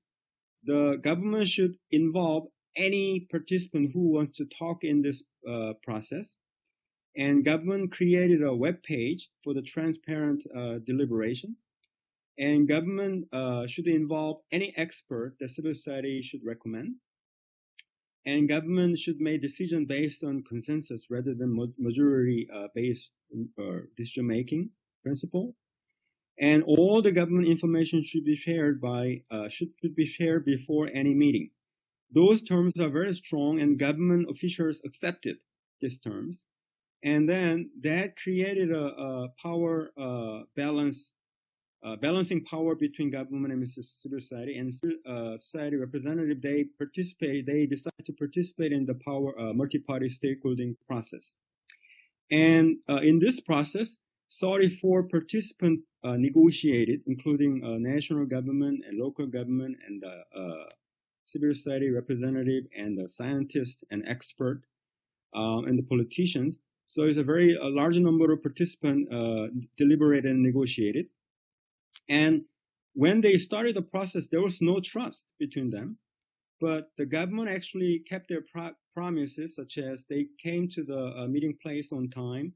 the government should involve any participant who wants to talk in this process. And government created a web page for the transparent deliberation. And government should involve any expert that civil society should recommend. And government should make decisions based on consensus rather than majority-based decision-making principle. And all the government information should be shared before any meeting. Those terms are very strong, and government officials accepted these terms. And then that created a power balancing power between government and civil society. And society representative, they decide to participate in the power multi-party stakeholding process. And in this process, 34 participants negotiated, including national government and local government and civil society representative and the scientists and expert and the politicians. So it's a large number of participants deliberated and negotiated. And when they started the process, there was no trust between them. But the government actually kept their promises, such as they came to the meeting place on time.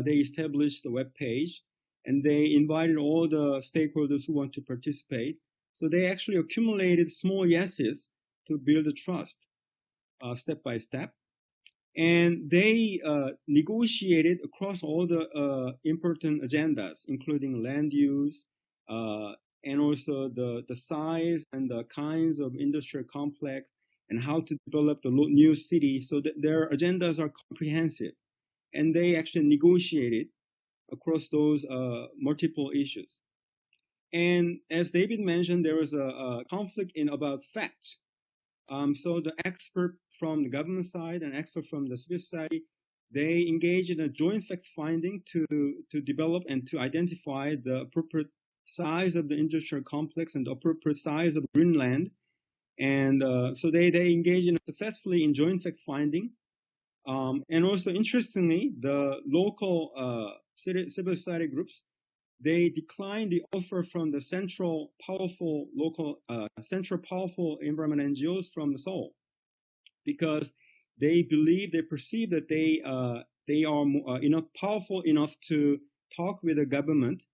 They established the web page, and they invited all the stakeholders who want to participate. So they actually accumulated small yeses to build the trust step by step. And they negotiated across all the important agendas, including land use, and also the size and the kinds of industrial complex and how to develop the new city. So that their agendas are comprehensive. And they actually negotiated across those multiple issues. And as David mentioned, there was a conflict about facts. So the expert from the government side and experts from the civil society. They engage in a joint fact-finding to develop and to identify the appropriate size of the industrial complex and the appropriate size of Greenland. And so they engage successfully in joint fact-finding. And also, interestingly, the local civil society groups, they declined the offer from the central powerful environment NGOs from Seoul, because they perceive that they are powerful enough to talk with the government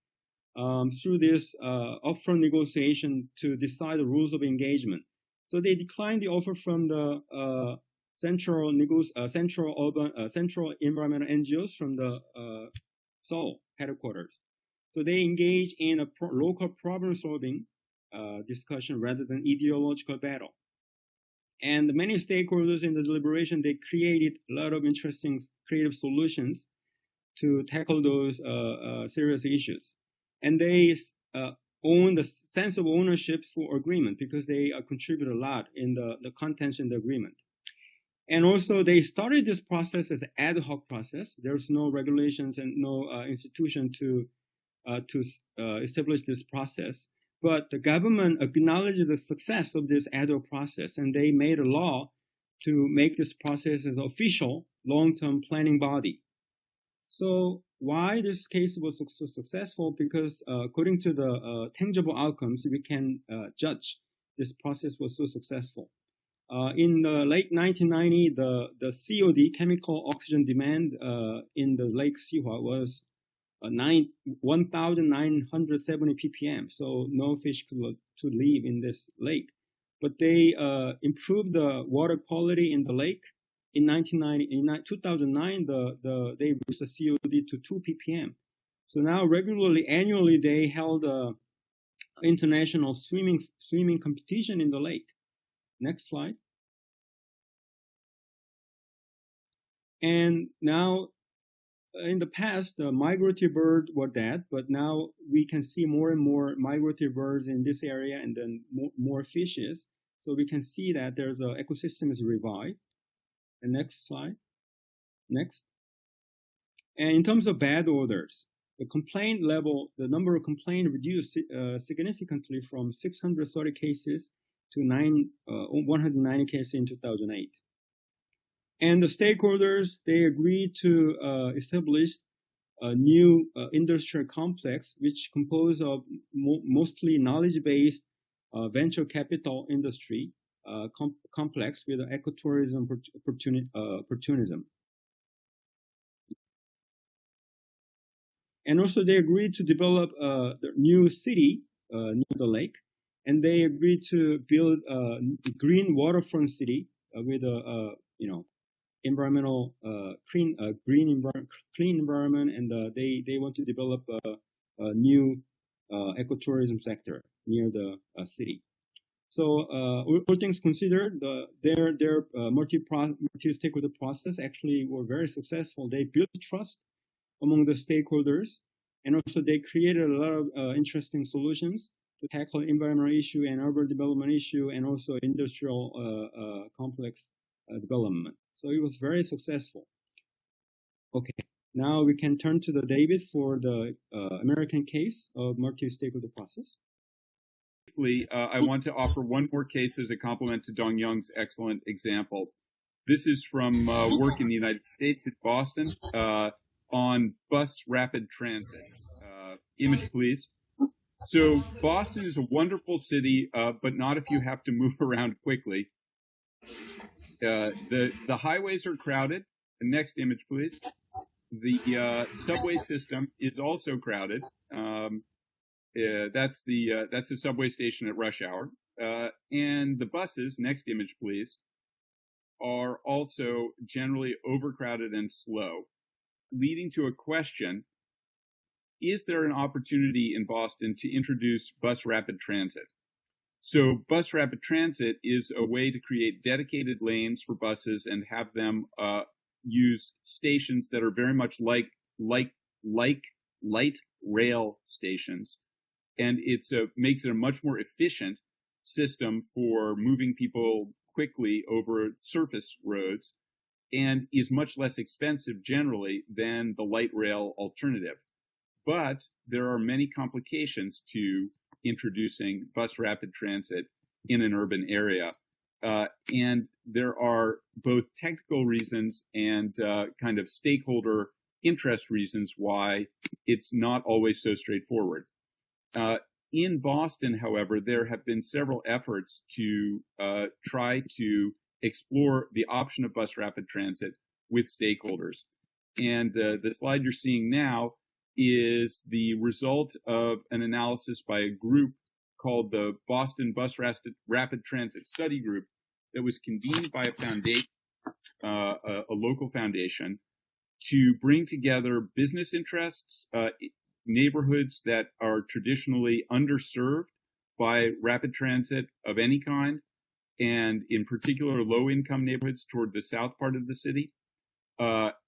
through this upfront negotiation to decide the rules of engagement. So they declined the offer from the central environmental NGOs from the Seoul headquarters. So they engage in a local problem-solving discussion rather than ideological battle. And many stakeholders in the deliberation, they created a lot of interesting creative solutions to tackle those serious issues. And they own the sense of ownership for agreement because they contribute a lot in the contents in the agreement. And also, they started this process as an ad hoc process. There's no regulations and no institution to establish this process. But the government acknowledged the success of this ad hoc process, and they made a law to make this process as an official long-term planning body. So why this case was so successful? Because according to the tangible outcomes, we can judge this process was so successful. In the late 1990, the COD, chemical oxygen demand, in the Lake Siwa was 1,970 ppm. So no fish could live in this lake. But they improved the water quality in the lake. In 2009, they reduced the COD to 2 ppm. So now annually, they held a international swimming competition in the lake. Next slide. And now, in the past, the migratory birds were dead, but now we can see more and more migratory birds in this area, and then more fishes. So we can see that there's an ecosystem is revived. And next slide. Next. And in terms of bad odors, the complaint level, the number of complaints reduced significantly from 630 cases to 190 cases in 2008. And the stakeholders, they agreed to establish a new industrial complex, which composed of mostly knowledge-based venture capital industry complex with ecotourism opportunism. And also they agreed to develop the new city near the lake, and they agreed to build a green waterfront city with a environmental clean environment, and they want to develop a new ecotourism sector near the city. So all things considered, their multi-stakeholder process actually were very successful. They built trust among the stakeholders, and also they created a lot of interesting solutions to tackle environmental issue and urban development issue, and also industrial complex development. So it was very successful. Okay, now we can turn to David for the American case of multi-stakeholder process. I want to offer one more case as a complement to Dong-Young's excellent example. This is from work in the United States at Boston on bus rapid transit. Image, please. So Boston is a wonderful city, but not if you have to move around quickly. The highways are crowded. Next image, please. The subway system is also crowded. That's the subway station at rush hour. And the buses, next image, please, are also generally overcrowded and slow, leading to a question: is there an opportunity in Boston to introduce bus rapid transit? So bus rapid transit is a way to create dedicated lanes for buses and have them use stations that are very much like light rail stations. And makes it a much more efficient system for moving people quickly over surface roads and is much less expensive generally than the light rail alternative. But there are many complications to introducing bus rapid transit in an urban area. And there are both technical reasons and kind of stakeholder interest reasons why it's not always so straightforward. In Boston, however, there have been several efforts to try to explore the option of bus rapid transit with stakeholders. And the slide you're seeing now is the result of an analysis by a group called the Boston Bus Rapid Transit Study Group that was convened by a foundation, a local foundation, to bring together business interests, neighborhoods that are traditionally underserved by rapid transit of any kind, and in particular low-income neighborhoods toward the south part of the city,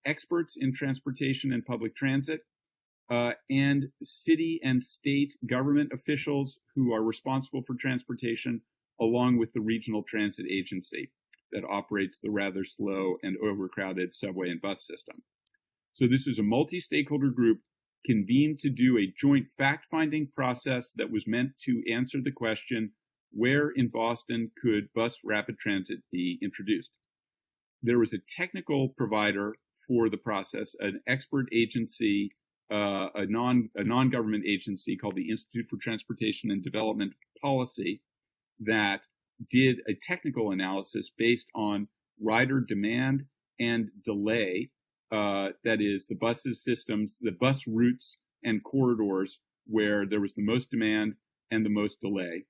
experts in transportation and public transit, and city and state government officials who are responsible for transportation, along with the regional transit agency that operates the rather slow and overcrowded subway and bus system. So this is a multi-stakeholder group convened to do a joint fact-finding process that was meant to answer the question, where in Boston could bus rapid transit be introduced? There was a technical provider for the process, an expert agency, a non-government agency called the Institute for Transportation and Development Policy that did a technical analysis based on rider demand and delay, that is the buses systems, the bus routes and corridors where there was the most demand and the most delay.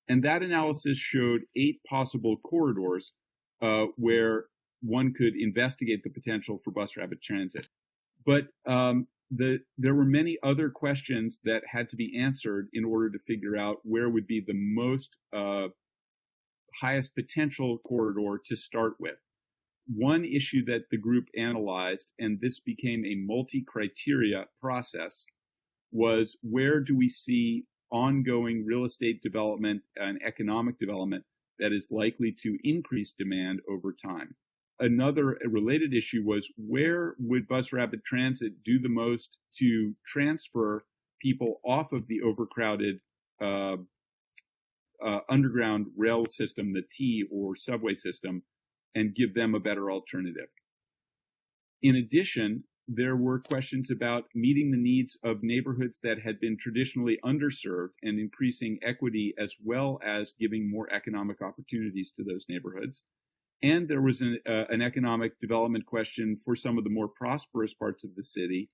And that analysis showed 8 possible corridors where one could investigate the potential for bus rapid transit. But there were many other questions that had to be answered in order to figure out where would be the most highest potential corridor to start with. One issue that the group analyzed, and this became a multi-criteria process, was where do we see ongoing real estate development and economic development that is likely to increase demand over time. Another related issue was where would bus rapid transit do the most to transfer people off of the overcrowded underground rail system, the T or subway system, and give them a better alternative. In addition, there were questions about meeting the needs of neighborhoods that had been traditionally underserved and increasing equity as well as giving more economic opportunities to those neighborhoods. And there was an economic development question for some of the more prosperous parts of the city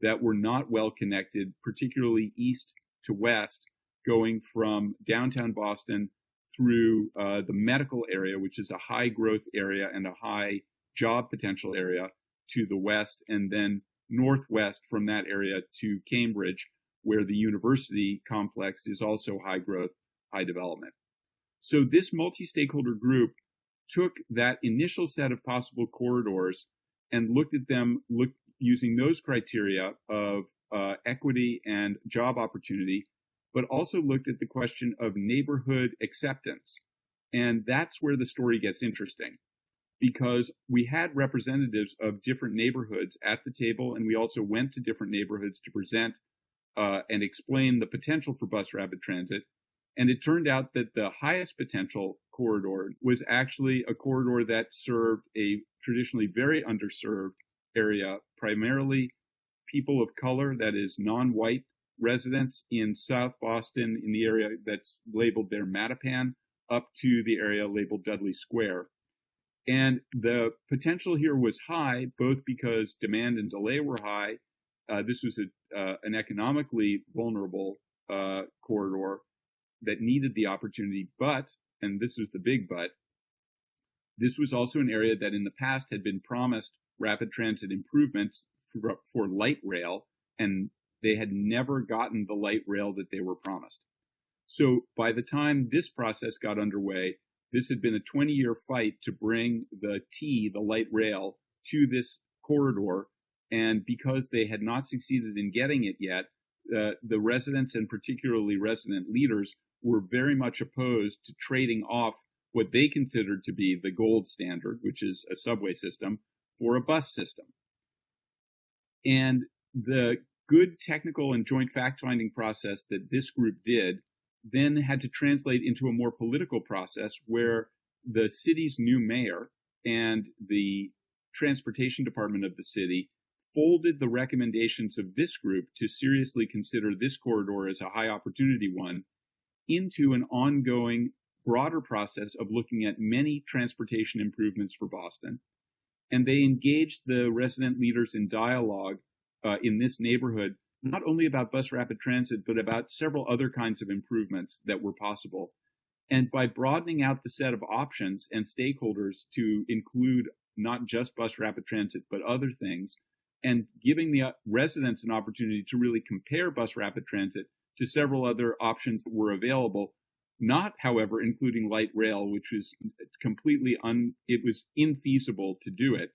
that were not well connected, particularly east to west, going from downtown Boston through the medical area, which is a high growth area and a high job potential area, to the west, and then northwest from that area to Cambridge, where the university complex is also high growth, high development. So this multi-stakeholder group took that initial set of possible corridors and looked at them using those criteria of equity and job opportunity, but also looked at the question of neighborhood acceptance. And that's where the story gets interesting, because we had representatives of different neighborhoods at the table, and we also went to different neighborhoods to present and explain the potential for bus rapid transit. And it turned out that the highest potential corridor was actually a corridor that served a traditionally very underserved area, primarily people of color, that is non-white residents in South Boston, in the area that's labeled there Mattapan, up to the area labeled Dudley Square. And the potential here was high, both because demand and delay were high. This was an economically vulnerable corridor that needed the opportunity, but, and this was the big but, this was also an area that in the past had been promised rapid transit improvements for light rail, and they had never gotten the light rail that they were promised. So by the time this process got underway, this had been a 20-year fight to bring the T, the light rail, to this corridor. And because they had not succeeded in getting it yet, the residents and particularly resident leaders were very much opposed to trading off what they considered to be the gold standard, which is a subway system, for a bus system. And the good technical and joint fact-finding process that this group did then had to translate into a more political process where the city's new mayor and the transportation department of the city folded the recommendations of this group to seriously consider this corridor as a high opportunity one into an ongoing broader process of looking at many transportation improvements for Boston. And they engaged the resident leaders in dialogue in this neighborhood, not only about bus rapid transit, but about several other kinds of improvements that were possible. And by broadening out the set of options and stakeholders to include not just bus rapid transit, but other things, and giving the residents an opportunity to really compare bus rapid transit to several other options that were available, not, however, including light rail, which was completely it was infeasible to do it.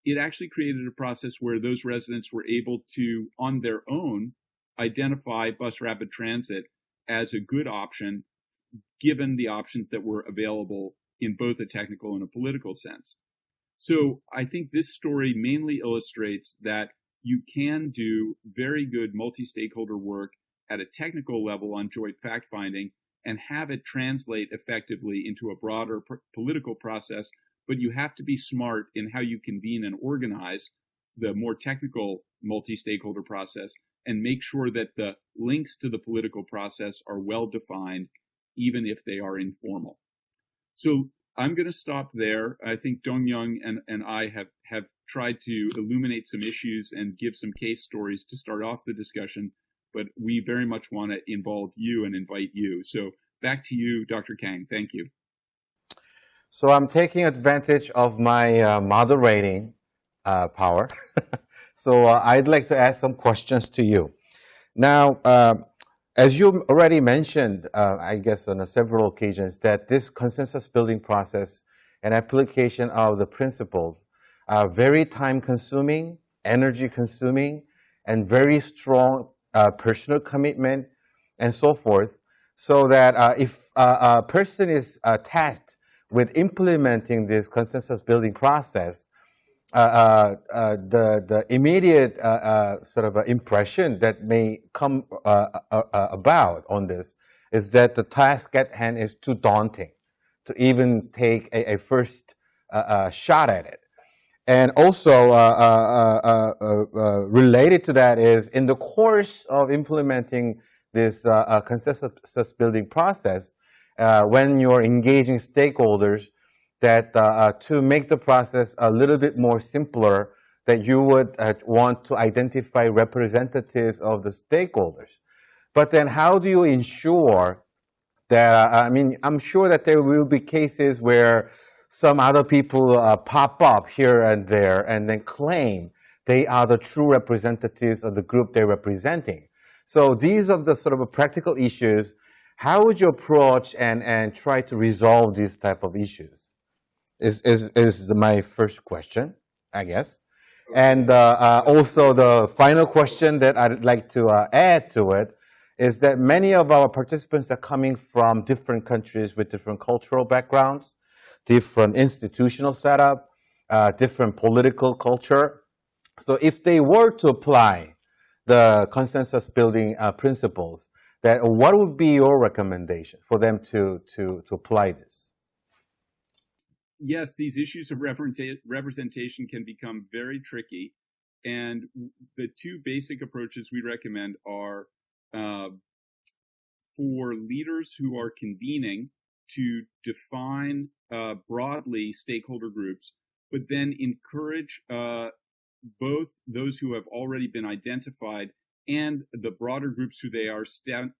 It actually created a process where those residents were able to, on their own, identify bus rapid transit as a good option, given the options that were available in both a technical and a political sense. So I think this story mainly illustrates that you can do very good multi-stakeholder work at a technical level on joint fact-finding and have it translate effectively into a broader political process, but you have to be smart in how you convene and organize the more technical multi-stakeholder process and make sure that the links to the political process are well defined, even if they are informal. So I'm going to stop there. I think Dong-Young and I have tried to illuminate some issues and give some case stories to start off the discussion, but we very much want to involve you and invite you. So back to you, Dr. Kang. Thank you. So I'm taking advantage of my moderating power. So I'd like to ask some questions to you. Now, as you already mentioned, I guess on several occasions, that this consensus building process and application of the principles are very time-consuming, energy-consuming, and very strong personal commitment, and so forth. So that if a person is tasked with implementing this consensus building process, the immediate sort of impression that may come about on this is that the task at hand is too daunting to even take a first shot at it. And also related to that is in the course of implementing this consensus building process, when you're engaging stakeholders, that to make the process a little bit more simpler, that you would want to identify representatives of the stakeholders. But then how do you ensure that, I mean, I'm sure that there will be cases where some other people pop up here and there and then claim they are the true representatives of the group they're representing. So these are the sort of practical issues. How would you approach and try to resolve these type of issues? Is my first question, I guess. And also the final question that I'd like to add to it is that many of our participants are coming from different countries with different cultural backgrounds, different institutional setup, different political culture. So if they were to apply the consensus building principles, that what would be your recommendation for them to apply this? Yes, these issues of representation can become very tricky. And the two basic approaches we recommend are for leaders who are convening to define broadly stakeholder groups, but then encourage both those who have already been identified and the broader groups who they are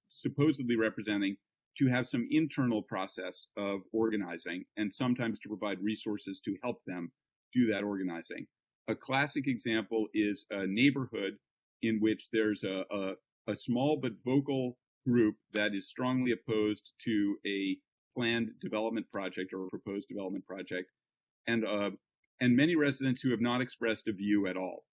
supposedly representing to have some internal process of organizing and sometimes to provide resources to help them do that organizing. A classic example is a neighborhood in which there's a small but vocal group that is strongly opposed to a planned development project or a proposed development project, and many residents who have not expressed a view at all.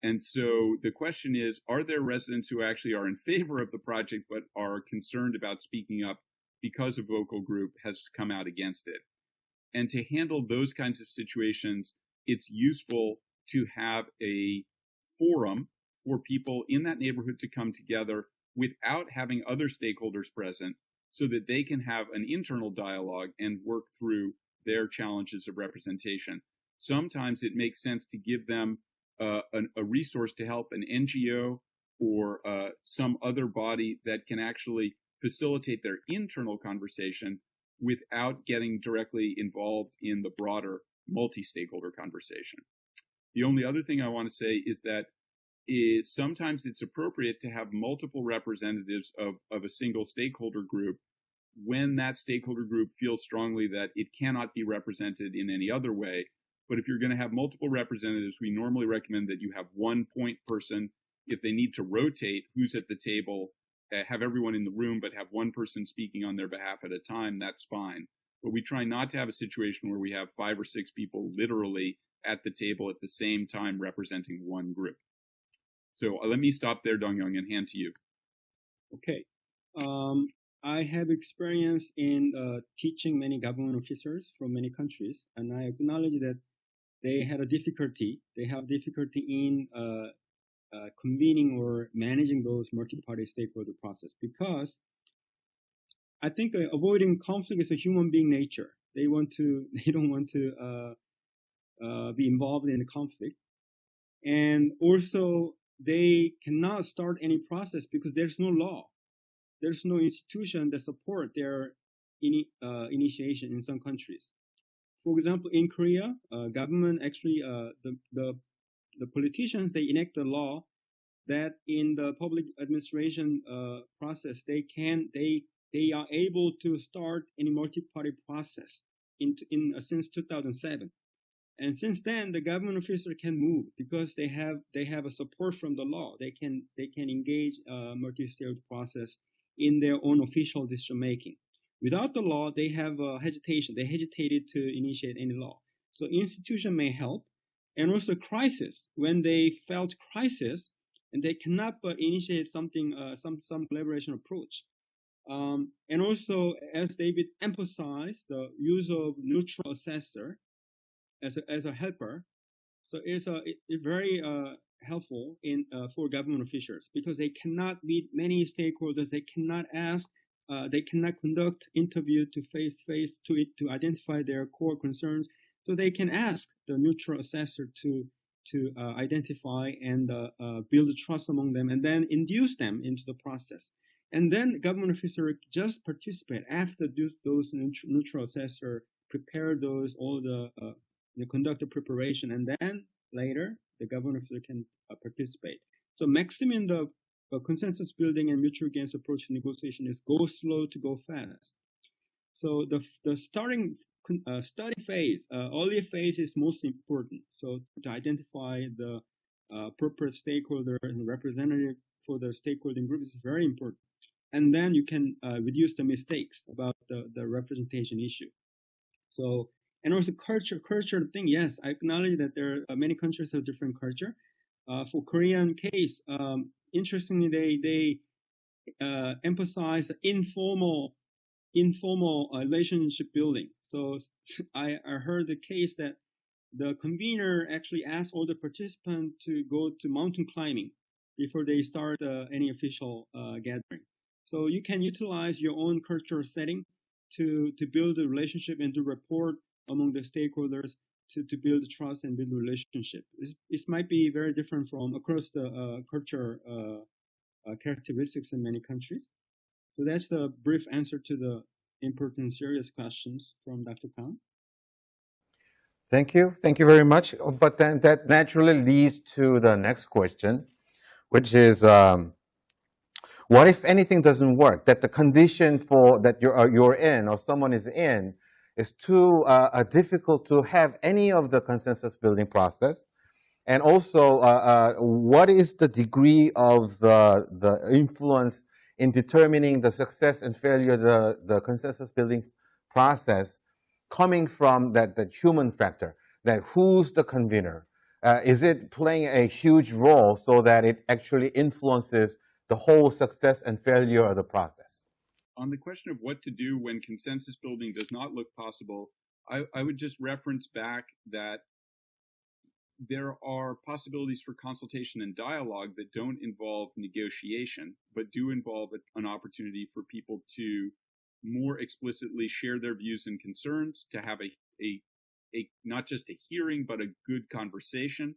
And so the question is, are there residents who actually are in favor of the project but are concerned about speaking up because a vocal group has come out against it. And to handle those kinds of situations, it's useful to have a forum for people in that neighborhood to come together without having other stakeholders present, so that they can have an internal dialogue and work through their challenges of representation. Sometimes it makes sense to give them a resource to help, an NGO or some other body that can actually facilitate their internal conversation without getting directly involved in the broader multi-stakeholder conversation. The only other thing I want to say is that sometimes it's appropriate to have multiple representatives of a single stakeholder group when that stakeholder group feels strongly that it cannot be represented in any other way. But if you're going to have multiple representatives, we normally recommend that you have one point person. If they need to rotate who's at the table, have everyone in the room, but have one person speaking on their behalf at a time, that's fine. But we try not to have a situation where we have 5 or 6 people literally at the table at the same time representing one group. So let me stop there, Dong-Young, and hand to you. Okay. I have experience in teaching many government officers from many countries, and I acknowledge that they have difficulty in convening or managing those multi-party stakeholder process, because I think avoiding conflict is a human being nature. They don't want to be involved in the conflict, and also they cannot start any process because there's no law. There's no institution that support their initiation in some countries. For example, in Korea, government actually, the politicians, they enact a law that in the public administration process, they are able to start any multi-party process since 2007. And since then, the government officer can move because they have a support from the law. They can engage multi-stakeholder process in their own official decision making. Without the law, they have hesitation. They hesitated to initiate any law. So institution may help, and also crisis, when they felt crisis and they cannot but initiate something, some collaboration approach. And also, as David emphasized, the use of neutral assessor as a helper. So it's very helpful for government officials, because they cannot meet many stakeholders. They cannot ask. They cannot conduct interview to face to identify their core concerns. So they can ask the neutral assessor to identify and build trust among them, and then induce them into the process. And then government officer just participate after those neutral assessor prepare all the conduct the preparation, and then later the government officer can participate. So maximum the consensus building and mutual gains approach to negotiation is go slow to go fast. So the starting study phase, early phase is most important. So to identify the appropriate stakeholder and representative for the stakeholding group is very important. And then you can reduce the mistakes about the representation issue. So, and also culture thing. Yes, I acknowledge that there are many countries have different culture. For Korean case, interestingly, they emphasize informal relationship building. So I heard the case that the convener actually asked all the participants to go to mountain climbing before they start any official gathering. So you can utilize your own cultural setting to build a relationship and to rapport among the stakeholders to build trust and build a relationship. It might be very different from across the culture characteristics in many countries. So that's the brief answer to the important serious questions from Dr. Khan. Thank you. Thank you very much. But then that naturally leads to the next question, which is, what if anything doesn't work? That the condition that you're in or someone is in is too difficult to have any of the consensus building process. And also, what is the degree of the influence in determining the success and failure of the consensus building process coming from that human factor, that who's the convener? Is it playing a huge role so that it actually influences the whole success and failure of the process? on the question of what to do when consensus building does not look possible, I would just reference back that there are possibilities for consultation and dialogue that don't involve negotiation, but do involve an opportunity for people to more explicitly share their views and concerns, to have a not just a hearing, but a good conversation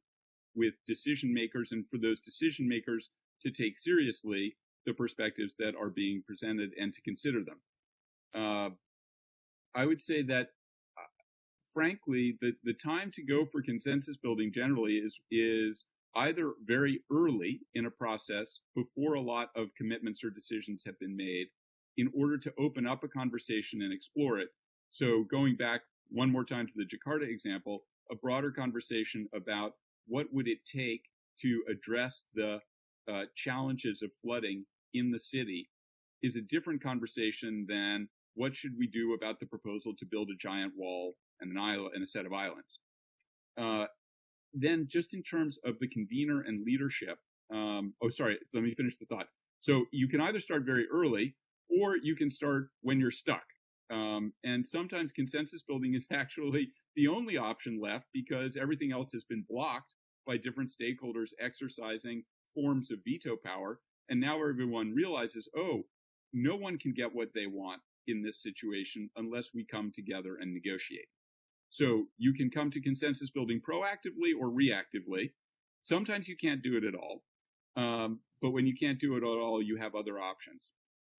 with decision makers, and for those decision makers to take seriously the perspectives that are being presented and to consider them. I would say that frankly, the time to go for consensus building generally is either very early in a process before a lot of commitments or decisions have been made in order to open up a conversation and explore it. So going back one more time to the Jakarta example, a broader conversation about what would it take to address the challenges of flooding in the city is a different conversation than what should we do about the proposal to build a giant wall and an island and a set of islands. Then just in terms of the convener and leadership, let me finish the thought. So you can either start very early or you can start when you're stuck. And sometimes consensus building is actually the only option left because everything else has been blocked by different stakeholders exercising forms of veto power. And now everyone realizes, oh, no one can get what they want in this situation unless we come together and negotiate. So you can come to consensus building proactively or reactively. Sometimes you can't do it at all. But when you can't do it at all, you have other options.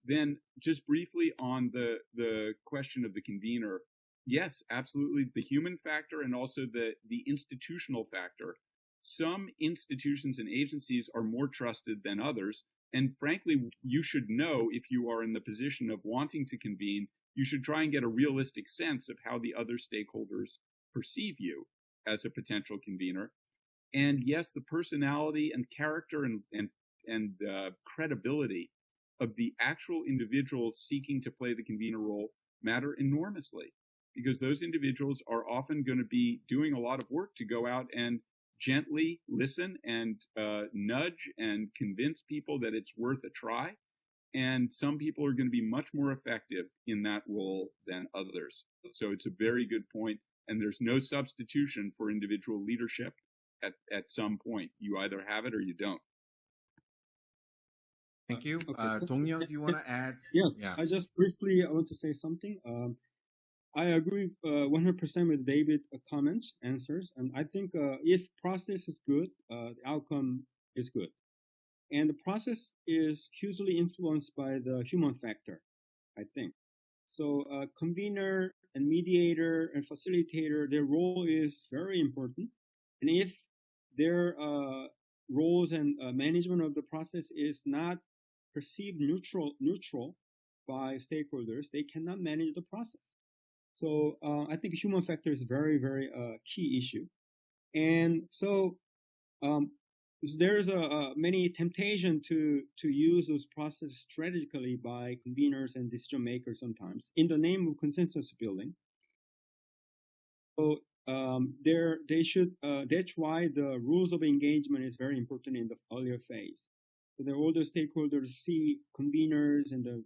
Then just briefly on the question of the convener, yes, absolutely, the human factor and also the institutional factor. Some institutions and agencies are more trusted than others. And frankly, you should know if you are in the position of wanting to convene, you should try and get a realistic sense of how the other stakeholders perceive you as a potential convener. And yes, the personality and character and credibility of the actual individuals seeking to play the convener role matter enormously, because those individuals are often going to be doing a lot of work to go out and gently listen and nudge and convince people that it's worth a try. And some people are going to be much more effective in that role than others. So it's a very good point. And there's no substitution for individual leadership at some point. You either have it or you don't. Thank you. Okay. Dong-Young, do you want to add? Yes, Yeah. I just briefly I want to say something. I agree 100% with David's comments, answers, and I think if process is good, the outcome is good. And the process is hugely influenced by the human factor, I think. So convener and mediator and facilitator, their role is very important. And if their roles and management of the process is not perceived neutral by stakeholders, they cannot manage the process. So I think human factor is very, very key issue. And so there's many temptation to use those processes strategically by conveners and decision makers sometimes in the name of consensus building. So they should. That's why the rules of engagement is very important in the earlier phase. So that all the stakeholders see conveners and the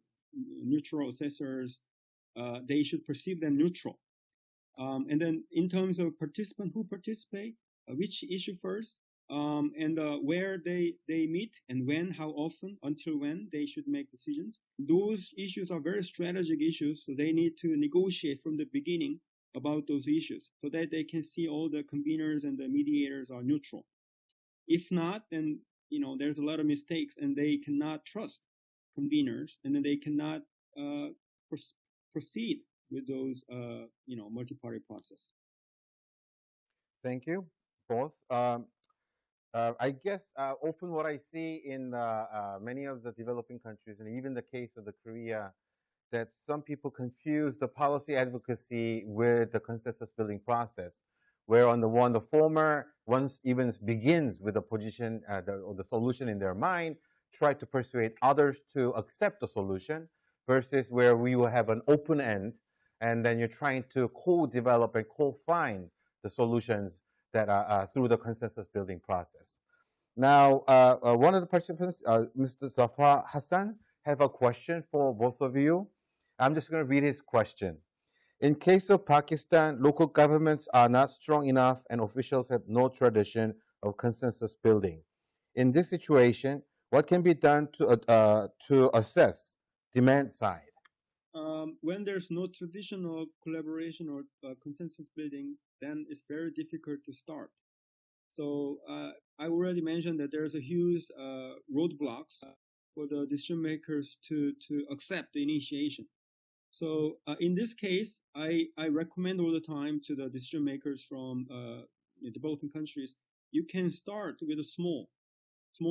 neutral assessors. They should perceive them neutral. And then in terms of participant, who participate, which issue first, and where they meet and when, how often, until when they should make decisions. Those issues are very strategic issues, so they need to negotiate from the beginning about those issues so that they can see all the conveners and the mediators are neutral. If not, then there's a lot of mistakes and they cannot trust conveners, and then they cannot proceed with those multi-party process. Thank you, both. I guess often what I see in many of the developing countries, and even the case of the Korea, that some people confuse the policy advocacy with the consensus building process, where on the former, once even begins with a position or the solution in their mind, try to persuade others to accept the solution, versus where we will have an open end, and then you're trying to co-develop and co-find the solutions that are through the consensus building process. Now, one of the participants, Mr. Zafar Hassan, have a question for both of you. I'm just going to read his question. In case of Pakistan, local governments are not strong enough and officials have no tradition of consensus building. In this situation, what can be done to assess demand side? When there's no traditional collaboration or consensus building, then it's very difficult to start. So I already mentioned that there's a huge roadblocks for the decision makers to accept the initiation. So in this case, I recommend all the time to the decision makers from developing countries, you can start with a small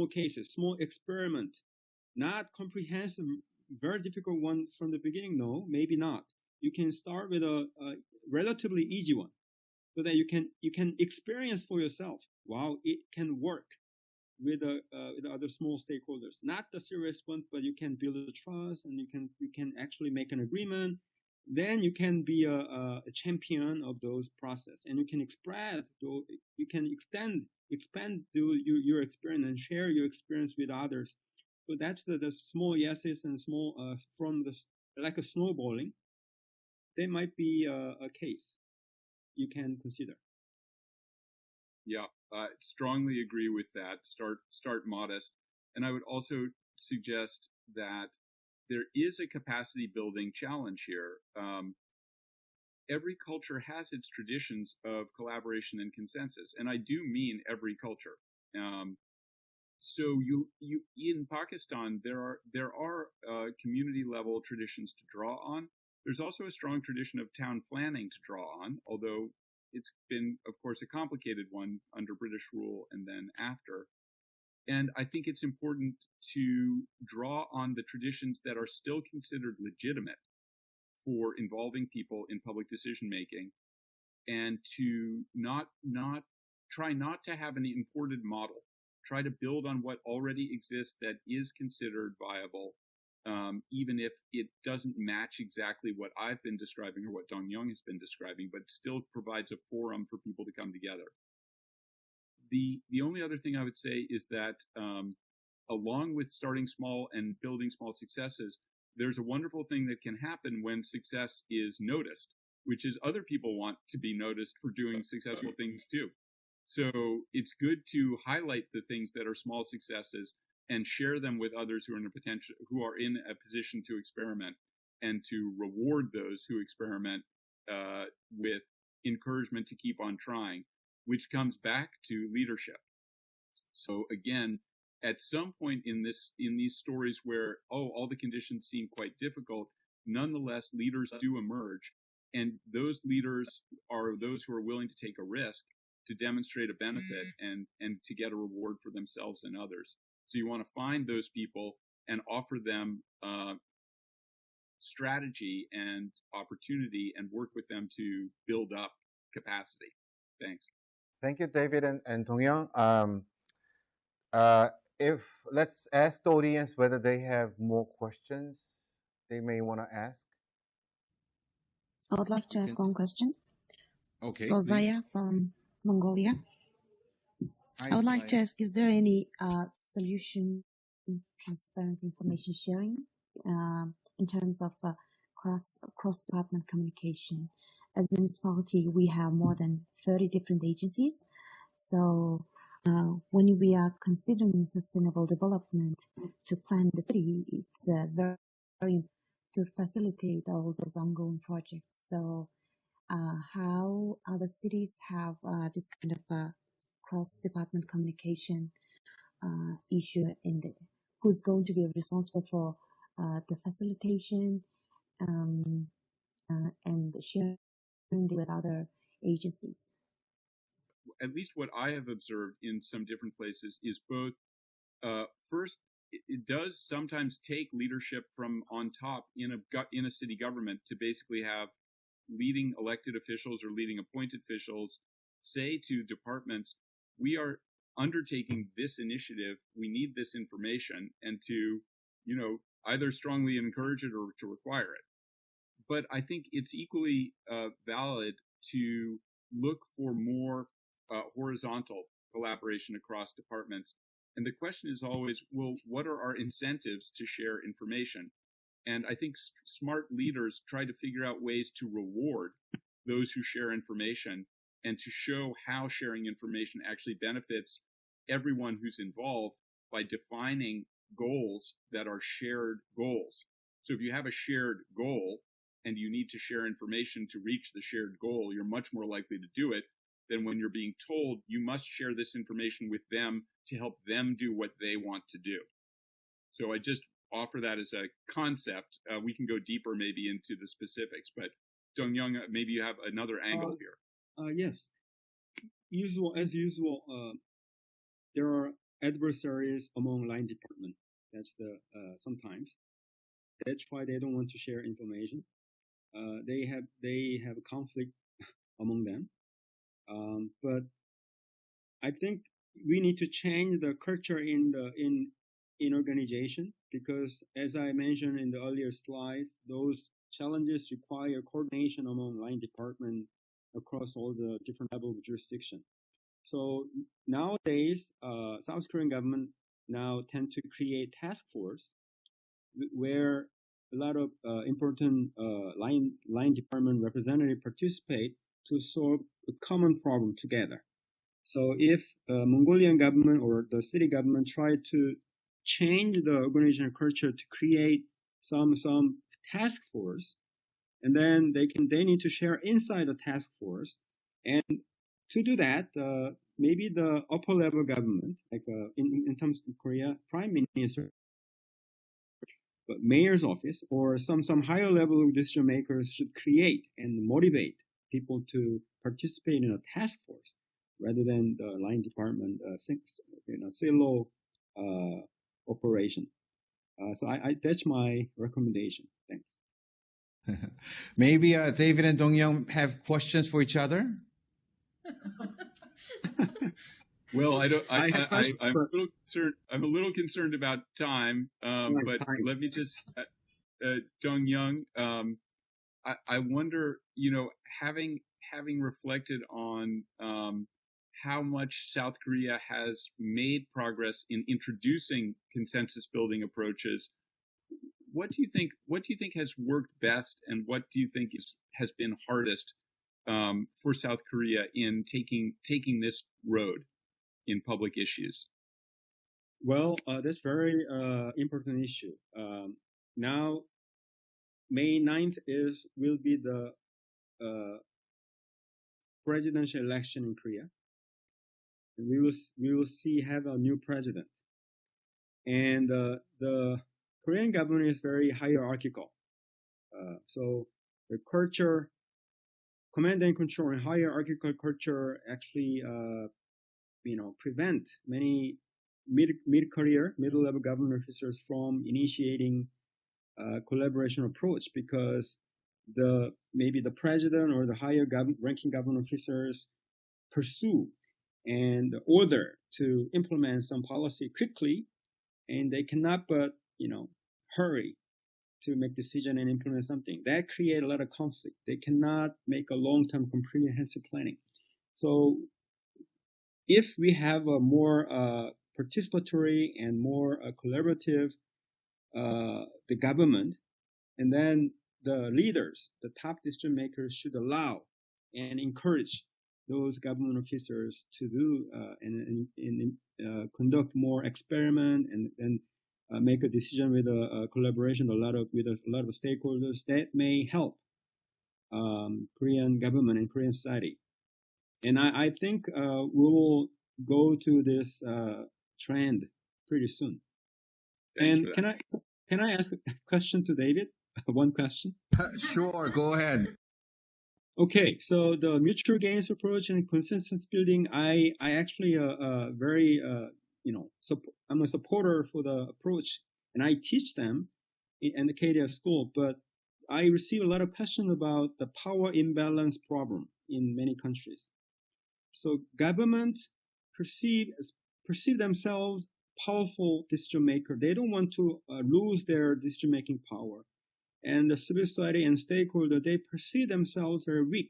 cases, small experiment, not comprehensive, very difficult one from the beginning. No, maybe not. You can start with a relatively easy one, so that you can experience for yourself. Wow, it can work with other small stakeholders. Not the serious one, but you can build a trust, and you can actually make an agreement. Then you can be a champion of those process, and you can expand your experience and share your experience with others. So that's the small yeses and small from the like a snowballing. There might be a case you can consider. Yeah, I strongly agree with that. Start modest, and I would also suggest that there is a capacity building challenge here. Every culture has its traditions of collaboration and consensus, and I do mean every culture. So you in Pakistan there are community level traditions to draw on. There's also a strong tradition of town planning to draw on, although it's been, of course, a complicated one under British rule and then after. And I think it's important to draw on the traditions that are still considered legitimate for involving people in public decision making, and to not try not to have an imported model. Try to build on what already exists that is considered viable, even if it doesn't match exactly what I've been describing or what Dong-Young has been describing, but still provides a forum for people to come together. The only other thing I would say is that along with starting small and building small successes, there's a wonderful thing that can happen when success is noticed, which is other people want to be noticed for doing successful things too. So it's good to highlight the things that are small successes and share them with others who are in a position to experiment, and to reward those who experiment with encouragement to keep on trying, which comes back to leadership. So again, at some point in these stories where all the conditions seem quite difficult, nonetheless leaders do emerge, and those leaders are those who are willing to take a risk to demonstrate a benefit and to get a reward for themselves and others. So you want to find those people and offer them strategy and opportunity and work with them to build up capacity. Thanks. Thank you, David and Dong-Young. If let's ask the audience whether they have more questions they may want to ask. I would like to ask one question. Okay. So Zaya from Mongolia. I would like to ask, is there any solution transparent information sharing in terms of cross-department communication? As a municipality, we have more than 30 different agencies. So when we are considering sustainable development to plan the city, it's very important to facilitate all those ongoing projects. So how other cities have this kind of cross-department communication issue, and who's going to be responsible for the facilitation and sharing with other agencies? At least what I have observed in some different places is both, first, it does sometimes take leadership from on top in a city government to basically have leading elected officials or leading appointed officials say to departments, we are undertaking this initiative, we need this information, and to, either strongly encourage it or to require it. But I think it's equally valid to look for more horizontal collaboration across departments. And the question is always, well, what are our incentives to share information? And I think smart leaders try to figure out ways to reward those who share information and to show how sharing information actually benefits everyone who's involved by defining goals that are shared goals. So if you have a shared goal and you need to share information to reach the shared goal, you're much more likely to do it than when you're being told you must share this information with them to help them do what they want to do. So I just offer that as a concept. We can go deeper maybe into the specifics, but Dong-Young, maybe you have another angle here. Yes. As usual, there are adversaries among line department. That's sometimes. That's why they don't want to share information. They have conflict among them. But I think we need to change the culture in organization, because as I mentioned in the earlier slides, those challenges require coordination among line department across all the different levels of jurisdiction. So nowadays, South Korean government now tend to create task force where a lot of important line department representatives participate to solve a common problem together. So if Mongolian government or the city government try to change the organizational culture to create some task force, and then they need to share inside the task force. And to do that, maybe the upper level government, like in terms of Korea, prime minister, but mayor's office, or some higher level decision makers should create and motivate people to participate in a task force rather than the line department silo operation. So that's my recommendation. Thanks. Maybe David and Dong-Young have questions for each other. Well, I'm a little concerned. I'm a little concerned about time. But let me just, Dong-Young. I wonder, having reflected on how much South Korea has made progress in introducing consensus building approaches, what do you think has worked best, and what do you think has been hardest for South Korea in taking this road in public issues? Well, that's very important issue. Now, May 9th will be the presidential election in Korea, and we will have a new president. And the Korean government is very hierarchical. So the culture, command and control, and hierarchical culture actually, prevent many mid-career, middle-level government officers from initiating collaboration approach, because maybe the president or the higher ranking government officers pursue and order to implement some policy quickly, and they cannot but hurry to make decision and implement something. That create a lot of conflict. They cannot make a long-term comprehensive planning. So if we have a more participatory and more collaborative the government, and then the leaders, the top decision makers, should allow and encourage those government officers to do and conduct more experiment and make a decision with a collaboration with a lot of stakeholders. That may help Korean government and Korean society. And I think we will go to this trend pretty soon. Thanks. And can I ask a question to David? One question. Sure, go ahead. Okay, so the mutual gains approach and consensus building, I actually very I'm a supporter for the approach, and I teach them in the KDF school. But I receive a lot of questions about the power imbalance problem in many countries. So governments perceive themselves powerful decision maker. They don't want to lose their decision making power. And the civil society and stakeholder, they perceive themselves very weak.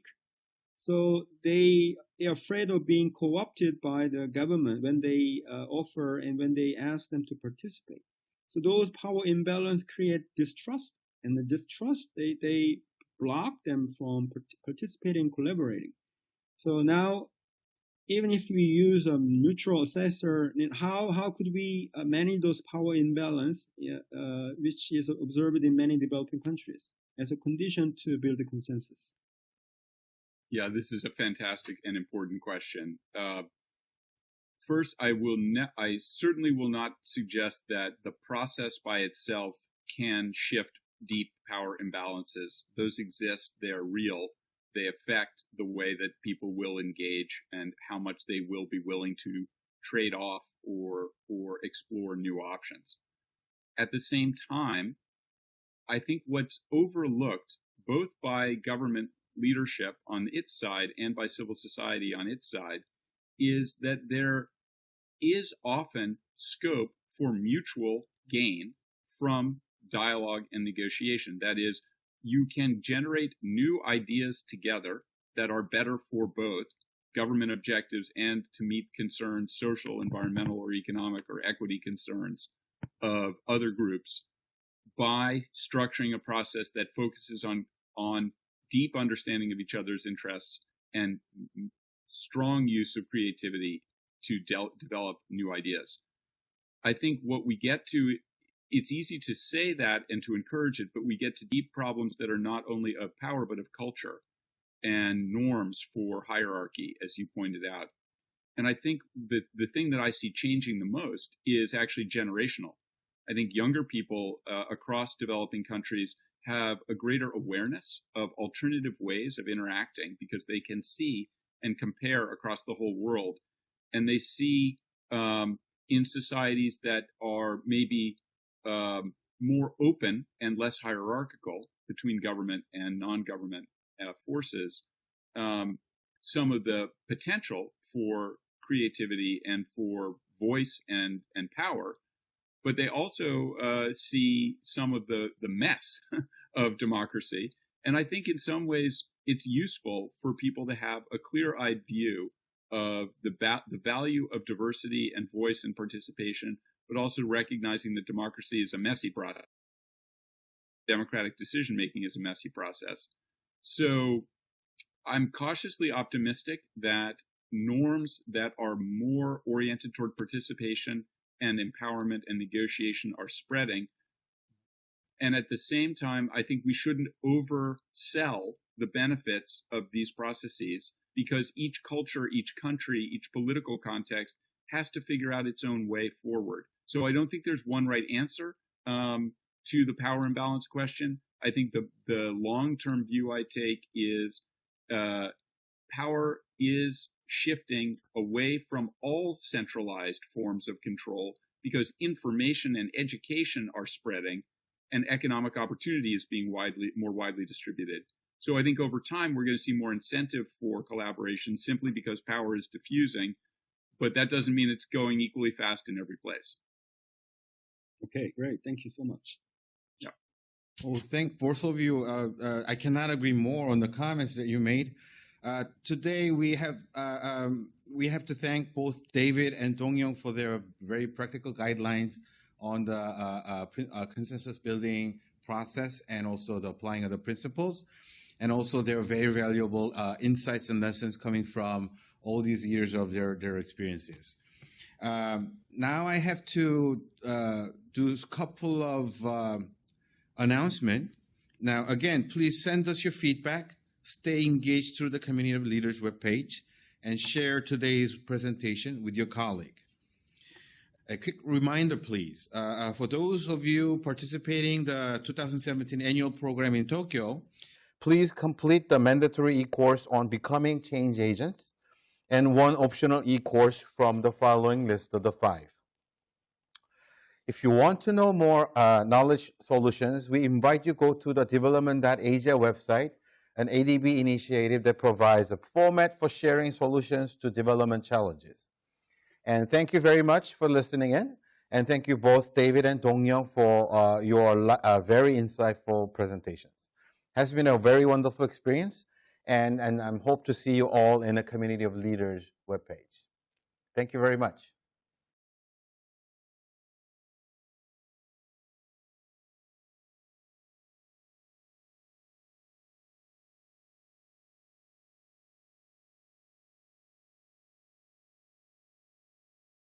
So they are afraid of being co-opted by the government when they offer and when they ask them to participate. So those power imbalance create distrust, and the distrust, they block them from participating, collaborating. So now, even if we use a neutral assessor, how could we manage those power imbalance, which is observed in many developing countries, as a condition to build a consensus? Yeah, this is a fantastic and important question. First, I certainly will not suggest that the process by itself can shift deep power imbalances. Those exist, they're real. They affect the way that people will engage and how much they will be willing to trade off or explore new options. At the same time, I think what's overlooked both by government leadership on its side and by civil society on its side is that there is often scope for mutual gain from dialogue and negotiation. That is, you can generate new ideas together that are better for both government objectives and to meet concerns, social, environmental, or economic, or equity concerns of other groups by structuring a process that focuses on deep understanding of each other's interests and strong use of creativity to develop new ideas. I think what we get to, it's easy to say that and to encourage it, but we get to deep problems that are not only of power, but of culture and norms for hierarchy, as you pointed out. And I think that the thing that I see changing the most is actually generational. I think younger people across developing countries have a greater awareness of alternative ways of interacting because they can see and compare across the whole world. And they see in societies that are maybe more open and less hierarchical between government and non-government forces, some of the potential for creativity and for voice and power, but they also see some of the mess of democracy. And I think in some ways it's useful for people to have a clear-eyed view of the value of diversity and voice and participation, but also recognizing that democracy is a messy process. Democratic decision-making is a messy process. So I'm cautiously optimistic that norms that are more oriented toward participation and empowerment and negotiation are spreading. And at the same time, I think we shouldn't oversell the benefits of these processes because each culture, each country, each political context has to figure out its own way forward. So I don't think there's one right answer to the power imbalance question. I think the long-term view I take is power is shifting away from all centralized forms of control because information and education are spreading and economic opportunity is being more widely distributed. So I think over time, we're going to see more incentive for collaboration simply because power is diffusing, but that doesn't mean it's going equally fast in every place. Okay, great. Thank you so much. Yeah. Well, thank both of you. I cannot agree more on the comments that you made. Today, we have to thank both David and Dong-Young for their very practical guidelines on the consensus building process and also the applying of the principles, and also their very valuable insights and lessons coming from all these years of their experiences. Now I have to do a couple of announcements. Now, again, please send us your feedback. Stay engaged through the Community of Leaders webpage and share today's presentation with your colleague. A quick reminder, please, for those of you participating in the 2017 annual program in Tokyo, please complete the mandatory e-course on becoming change agents and one optional e-course from the following list of the 5. If you want to know more knowledge solutions, we invite you to go to the development.asia website, an ADB initiative that provides a format for sharing solutions to development challenges. And thank you very much for listening in. And thank you both, David and Dong-Young, for your very insightful presentations. It has been a very wonderful experience. and I hope to see you all in the Community of Leaders webpage. Thank you very much.